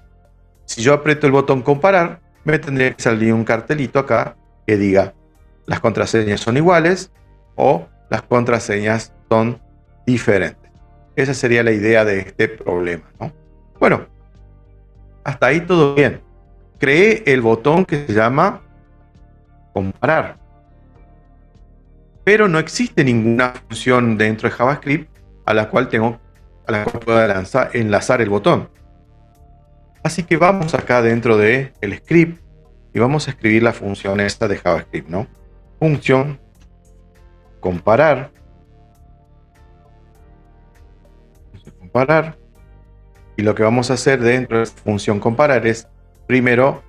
Si yo aprieto el botón comparar, me tendría que salir un cartelito acá que diga las contraseñas son iguales o las contraseñas son diferentes. Esa sería la idea de este problema, ¿no? Bueno, hasta ahí todo bien. Creé el botón que se llama comparar. Pero no existe ninguna función dentro de JavaScript a la cual pueda enlazar el botón. Así que vamos acá dentro del script y vamos a escribir la función esta de JavaScript, ¿no? Función comparar. Y lo que vamos a hacer dentro de esta función comparar es, primero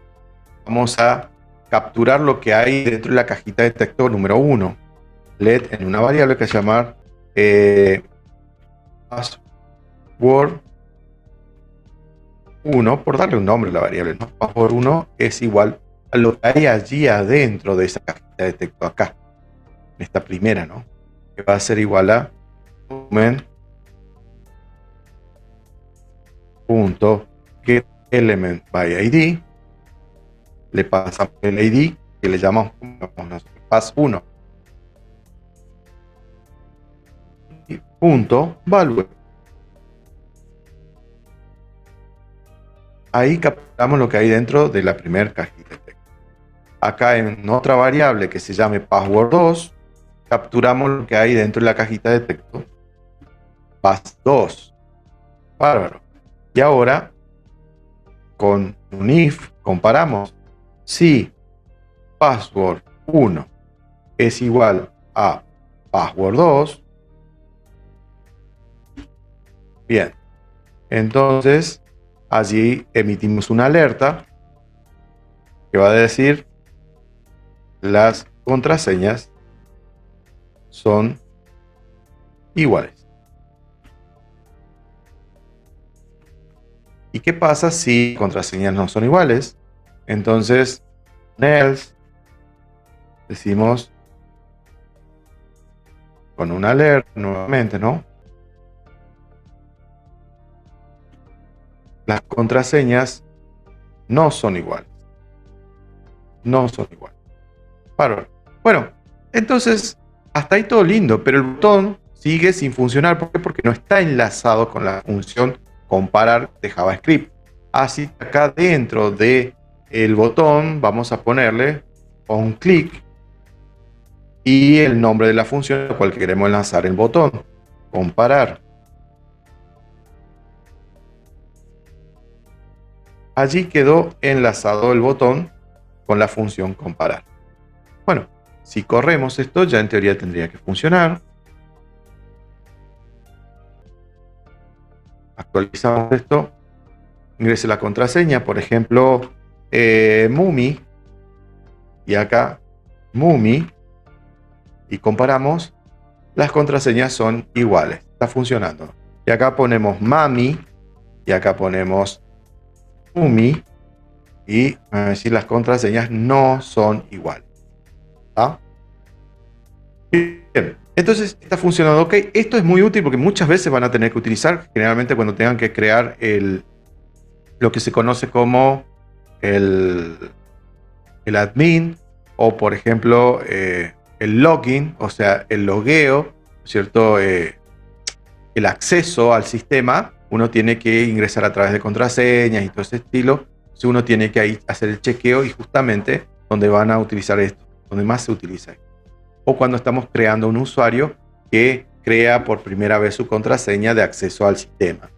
vamos a capturar lo que hay dentro de la cajita de texto número 1. Let en una variable que se llama password 1, por darle un nombre a la variable, ¿no? Password 1 es igual a lo que hay allí adentro de esa cajita de texto acá, en esta primera, ¿no? Que va a ser igual a document.get element by ID, le pasamos el ID que le llamamos pass1 y punto value. Ahí capturamos lo que hay dentro de la primera cajita de texto. Acá en otra variable que se llame password2, capturamos lo que hay dentro de la cajita de texto pass2. Bárbaro. Y ahora con un if comparamos si password1 es igual a password2. Bien, entonces allí emitimos una alerta que va a decir las contraseñas son iguales. ¿Y qué pasa si contraseñas no son iguales? Entonces, else, decimos con una alerta nuevamente, ¿no? Las contraseñas no son iguales. No son iguales. Bueno, entonces, hasta ahí todo lindo, pero el botón sigue sin funcionar. ¿Por qué? Porque no está enlazado con la función comparar de JavaScript. Así que acá dentro de el botón vamos a ponerle on click y el nombre de la función a la cual queremos enlazar el botón, comparar. Allí quedó enlazado el botón con la función comparar. Bueno, si corremos esto, ya en teoría tendría que funcionar. Actualizamos esto. Ingrese la contraseña, por ejemplo, Mumi. Y acá, Mumi. Y comparamos. Las contraseñas son iguales. Está funcionando. Y acá ponemos Mami. Y acá ponemos Mumi. Y a decir las contraseñas no son iguales. ¿Ah? Bien, entonces está funcionando. Ok, esto es muy útil porque muchas veces van a tener que utilizar, generalmente cuando tengan que crear lo que se conoce como el admin, o por ejemplo el login, o sea, el logueo, ¿cierto? El acceso al sistema. Uno tiene que ingresar a través de contraseñas y todo ese estilo. Entonces uno tiene que ahí hacer el chequeo y justamente donde van a utilizar esto, donde más se utiliza esto. O cuando estamos creando un usuario que crea por primera vez su contraseña de acceso al sistema.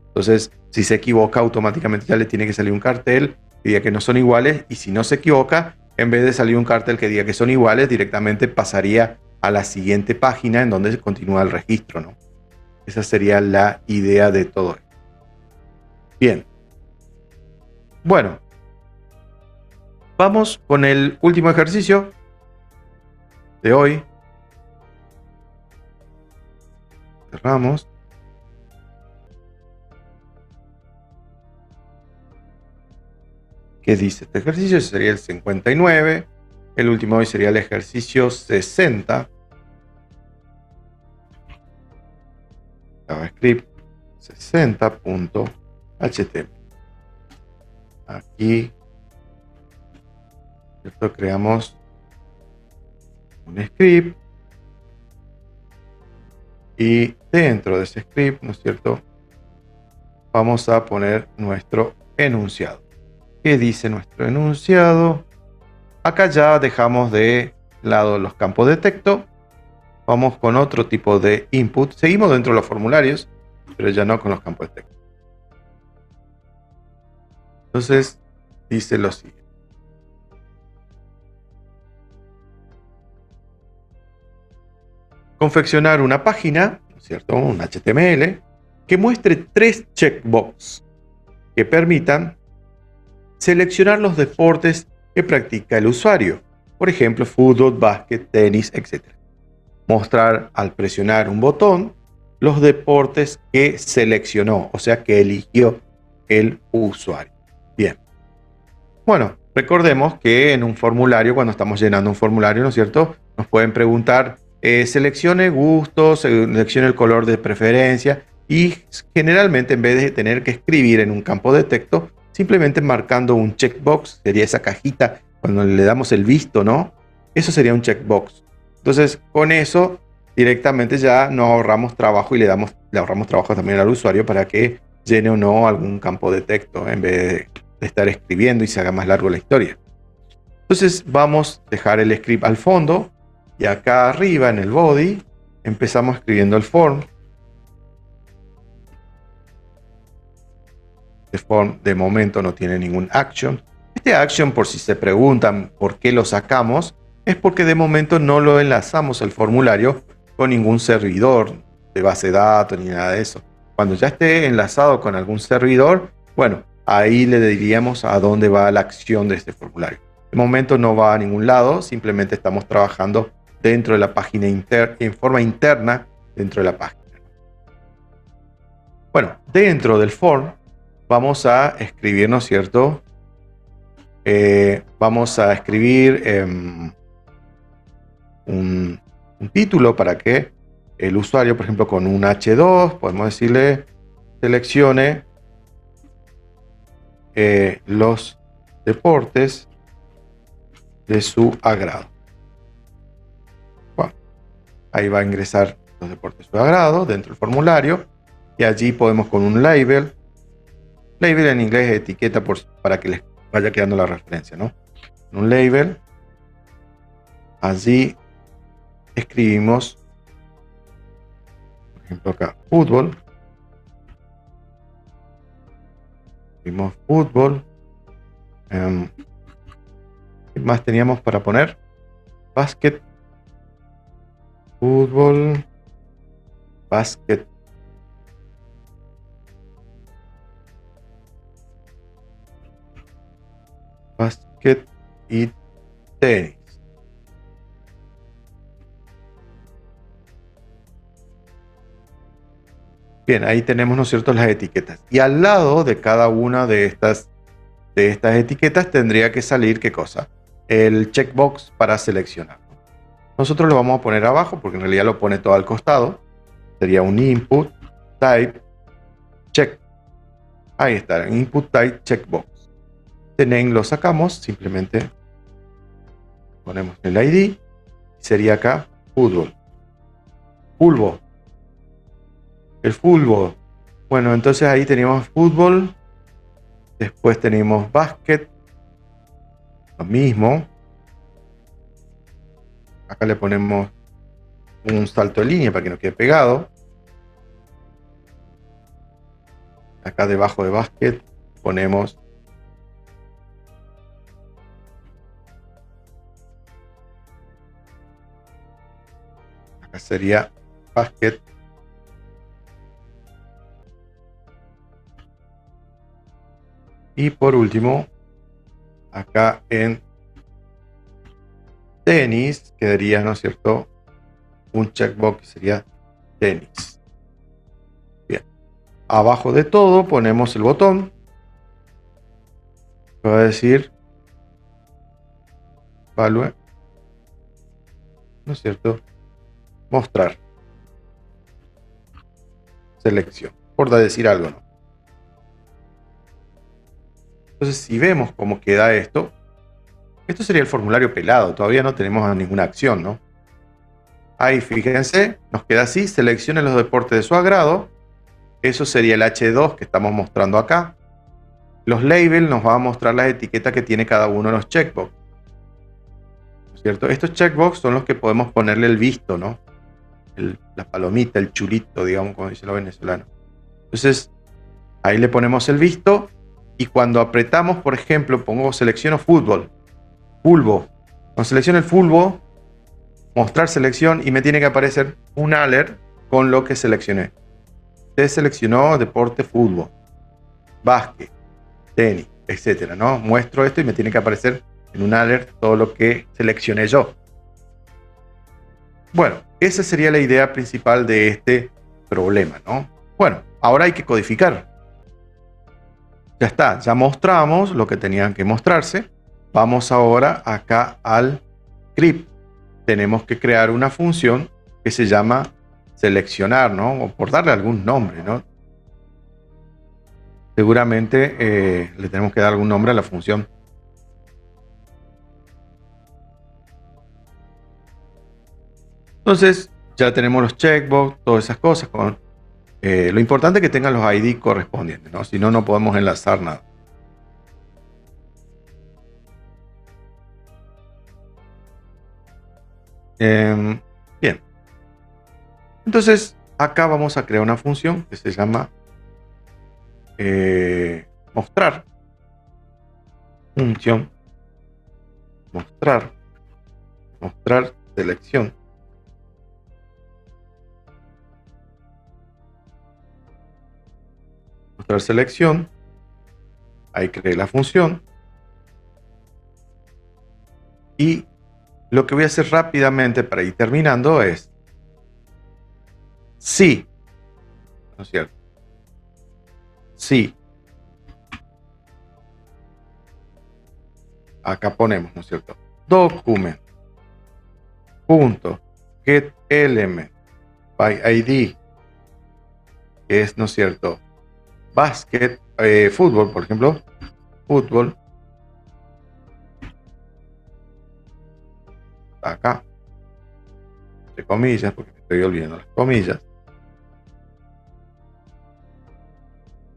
Entonces, si se equivoca, automáticamente ya le tiene que salir un cartel que diga que no son iguales, y si no se equivoca, en vez de salir un cartel que diga que son iguales, directamente pasaría a la siguiente página en donde continúa el registro, ¿no? Esa sería la idea de todo esto. Bien. Bueno. Vamos con el último ejercicio de hoy. Cerramos. ¿Qué dice este ejercicio? Sería el 59. El último hoy sería el ejercicio 60. JavaScript 60.html. Aquí, ¿cierto? Creamos un script y dentro de ese script, ¿no es cierto?, vamos a poner nuestro enunciado. ¿Qué dice nuestro enunciado? Acá ya dejamos de lado los campos de texto. Vamos con otro tipo de input. Seguimos dentro de los formularios, pero ya no con los campos de texto. Entonces, dice lo siguiente. Confeccionar una página, ¿no es cierto?, un HTML, que muestre 3 checkboxes que permitan seleccionar los deportes que practica el usuario. Por ejemplo, fútbol, básquet, tenis, etc. Mostrar al presionar un botón los deportes que seleccionó, o sea, que eligió el usuario. Bien. Bueno, recordemos que en un formulario, cuando estamos llenando un formulario, ¿no es cierto?, nos pueden preguntar, seleccione gustos, seleccione el color de preferencia, y generalmente en vez de tener que escribir en un campo de texto, simplemente marcando un checkbox, sería esa cajita cuando le damos el visto, ¿no? Eso sería un checkbox. Entonces, con eso directamente ya nos ahorramos trabajo y le ahorramos trabajo también al usuario para que llene o no algún campo de texto en vez de estar escribiendo y se haga más largo la historia. Entonces vamos a dejar el script al fondo y acá arriba en el body empezamos escribiendo el form. Este form de momento no tiene ningún action. Este action, por si se preguntan por qué lo sacamos, es porque de momento no lo enlazamos al formulario con ningún servidor de base de datos ni nada de eso. Cuando ya esté enlazado con algún servidor, bueno, ahí le diríamos a dónde va la acción de este formulario. De momento no va a ningún lado, simplemente estamos trabajando dentro de la página en forma interna dentro de la página. Bueno, dentro del form vamos a escribir, ¿no es cierto? Vamos a escribir un título para que el usuario, por ejemplo, con un H2, podemos decirle seleccione los deportes de su agrado. Bueno, ahí va a ingresar los deportes de su agrado dentro del formulario y allí podemos con un label en inglés es etiqueta para que les vaya quedando la referencia, ¿no? Un label, allí escribimos, por ejemplo acá, fútbol. Escribimos fútbol. ¿Qué más teníamos para poner? Basket. Fútbol. Basket. Basket y tenis. Bien, ahí tenemos, ¿no es cierto?, las etiquetas. Y al lado de cada una de estas etiquetas tendría que salir, ¿qué cosa? El checkbox para seleccionar. Nosotros lo vamos a poner abajo porque en realidad lo pone todo al costado. Sería un input type check. Ahí está, input type checkbox. Este name lo sacamos, simplemente ponemos el ID y sería acá fútbol. Fulbo. El fútbol. Bueno, entonces ahí teníamos fútbol. Después tenemos basket. Lo mismo. Acá le ponemos un salto de línea para que no quede pegado. Acá debajo de basket ponemos acá sería basket. Y por último, acá en tenis quedaría, ¿no es cierto?, un checkbox que sería tenis. Bien. Abajo de todo ponemos el botón que va a decir value, ¿no es cierto?, mostrar selección, por decir algo, ¿no? Entonces, si vemos cómo queda esto sería el formulario pelado, todavía no tenemos ninguna acción, ¿no? Ahí, fíjense, nos queda así, seleccione los deportes de su agrado. Eso sería el H2 que estamos mostrando acá. Los labels nos va a mostrar las etiquetas que tiene cada uno de los checkbox. ¿Cierto? Estos checkbox son los que podemos ponerle el visto, ¿no? La palomita, el chulito, digamos, como dicen los venezolanos. Entonces, ahí le ponemos el visto y cuando apretamos, por ejemplo, selecciono fútbol, fulbo. Cuando selecciono el fulbo, mostrar selección y me tiene que aparecer un alert con lo que seleccioné. Usted seleccionó deporte fútbol, básquet, tenis, etcétera, ¿no? Muestro esto y me tiene que aparecer en un alert todo lo que seleccioné yo. Bueno, esa sería la idea principal de este problema, ¿no? Bueno, ahora hay que codificar. Ya está, ya mostramos lo que tenían que mostrarse. Vamos ahora acá al script. Tenemos que crear una función que se llama seleccionar, ¿no? O por darle algún nombre, ¿no? seguramente le tenemos que dar algún nombre a la función. Entonces ya tenemos los checkbox, todas esas cosas. Lo importante es que tengan los ID correspondientes, ¿no? Si no, no podemos enlazar nada. Bien. Entonces acá vamos a crear una función que se llama mostrar. Función mostrar selección. Mostrar selección. Ahí creé la función. Y lo que voy a hacer rápidamente para ir terminando es si, ¿no es cierto? Si acá ponemos, ¿no es cierto? Document punto get element by ID, que es, ¿no es cierto? Basket, fútbol, por ejemplo, fútbol. Acá, entre comillas, porque me estoy olvidando las comillas.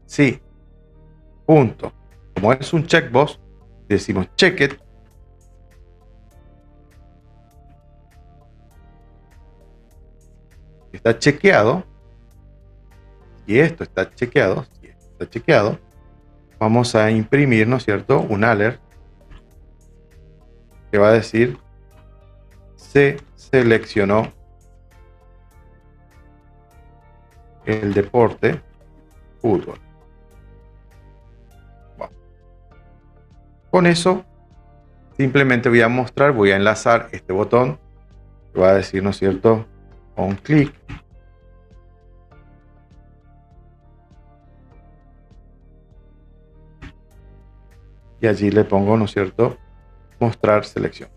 Sí, punto. Como es un checkbox, decimos checked. Está chequeado. Y esto está chequeado. Si esto está chequeado, vamos a imprimir, ¿no es cierto?, un alert que va a decir se seleccionó el deporte fútbol. Bueno. Con eso simplemente voy a enlazar este botón que va a decir, ¿no es cierto?, on click. Y allí le pongo, ¿no es cierto?, mostrar selección.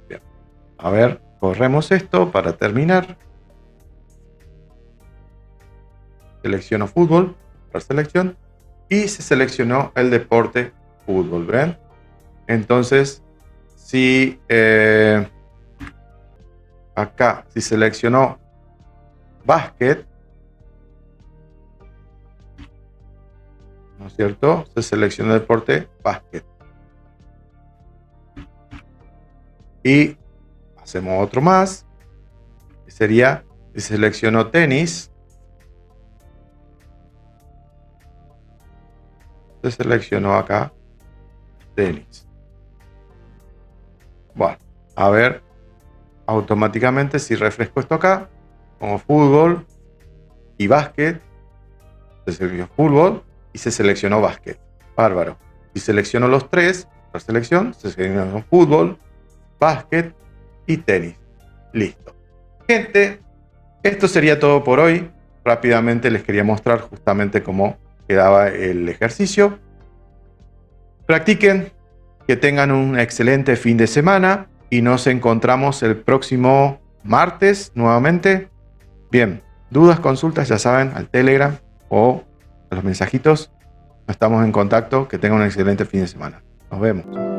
Bien. A ver, corremos esto para terminar. Selecciono fútbol, mostrar selección. Y se seleccionó el deporte fútbol, ¿ven? Entonces, si acá, si seleccionó básquet, ¿no es cierto? Se selecciona el deporte básquet. Y hacemos otro más, que sería, si seleccionó tenis, se seleccionó acá tenis. Bueno, a ver, automáticamente si refresco esto acá, como fútbol y básquet, se seleccionó fútbol y se seleccionó básquet. Bárbaro. Si selecciono los tres, la selección, se seleccionó fútbol, básquet y tenis. Listo. Gente, esto sería todo por hoy. Rápidamente les quería mostrar justamente cómo quedaba el ejercicio. Practiquen, que tengan un excelente fin de semana y nos encontramos el próximo martes nuevamente. Bien, dudas, consultas, ya saben, al Telegram o a los mensajitos. Estamos en contacto. Que tengan un excelente fin de semana. Nos vemos.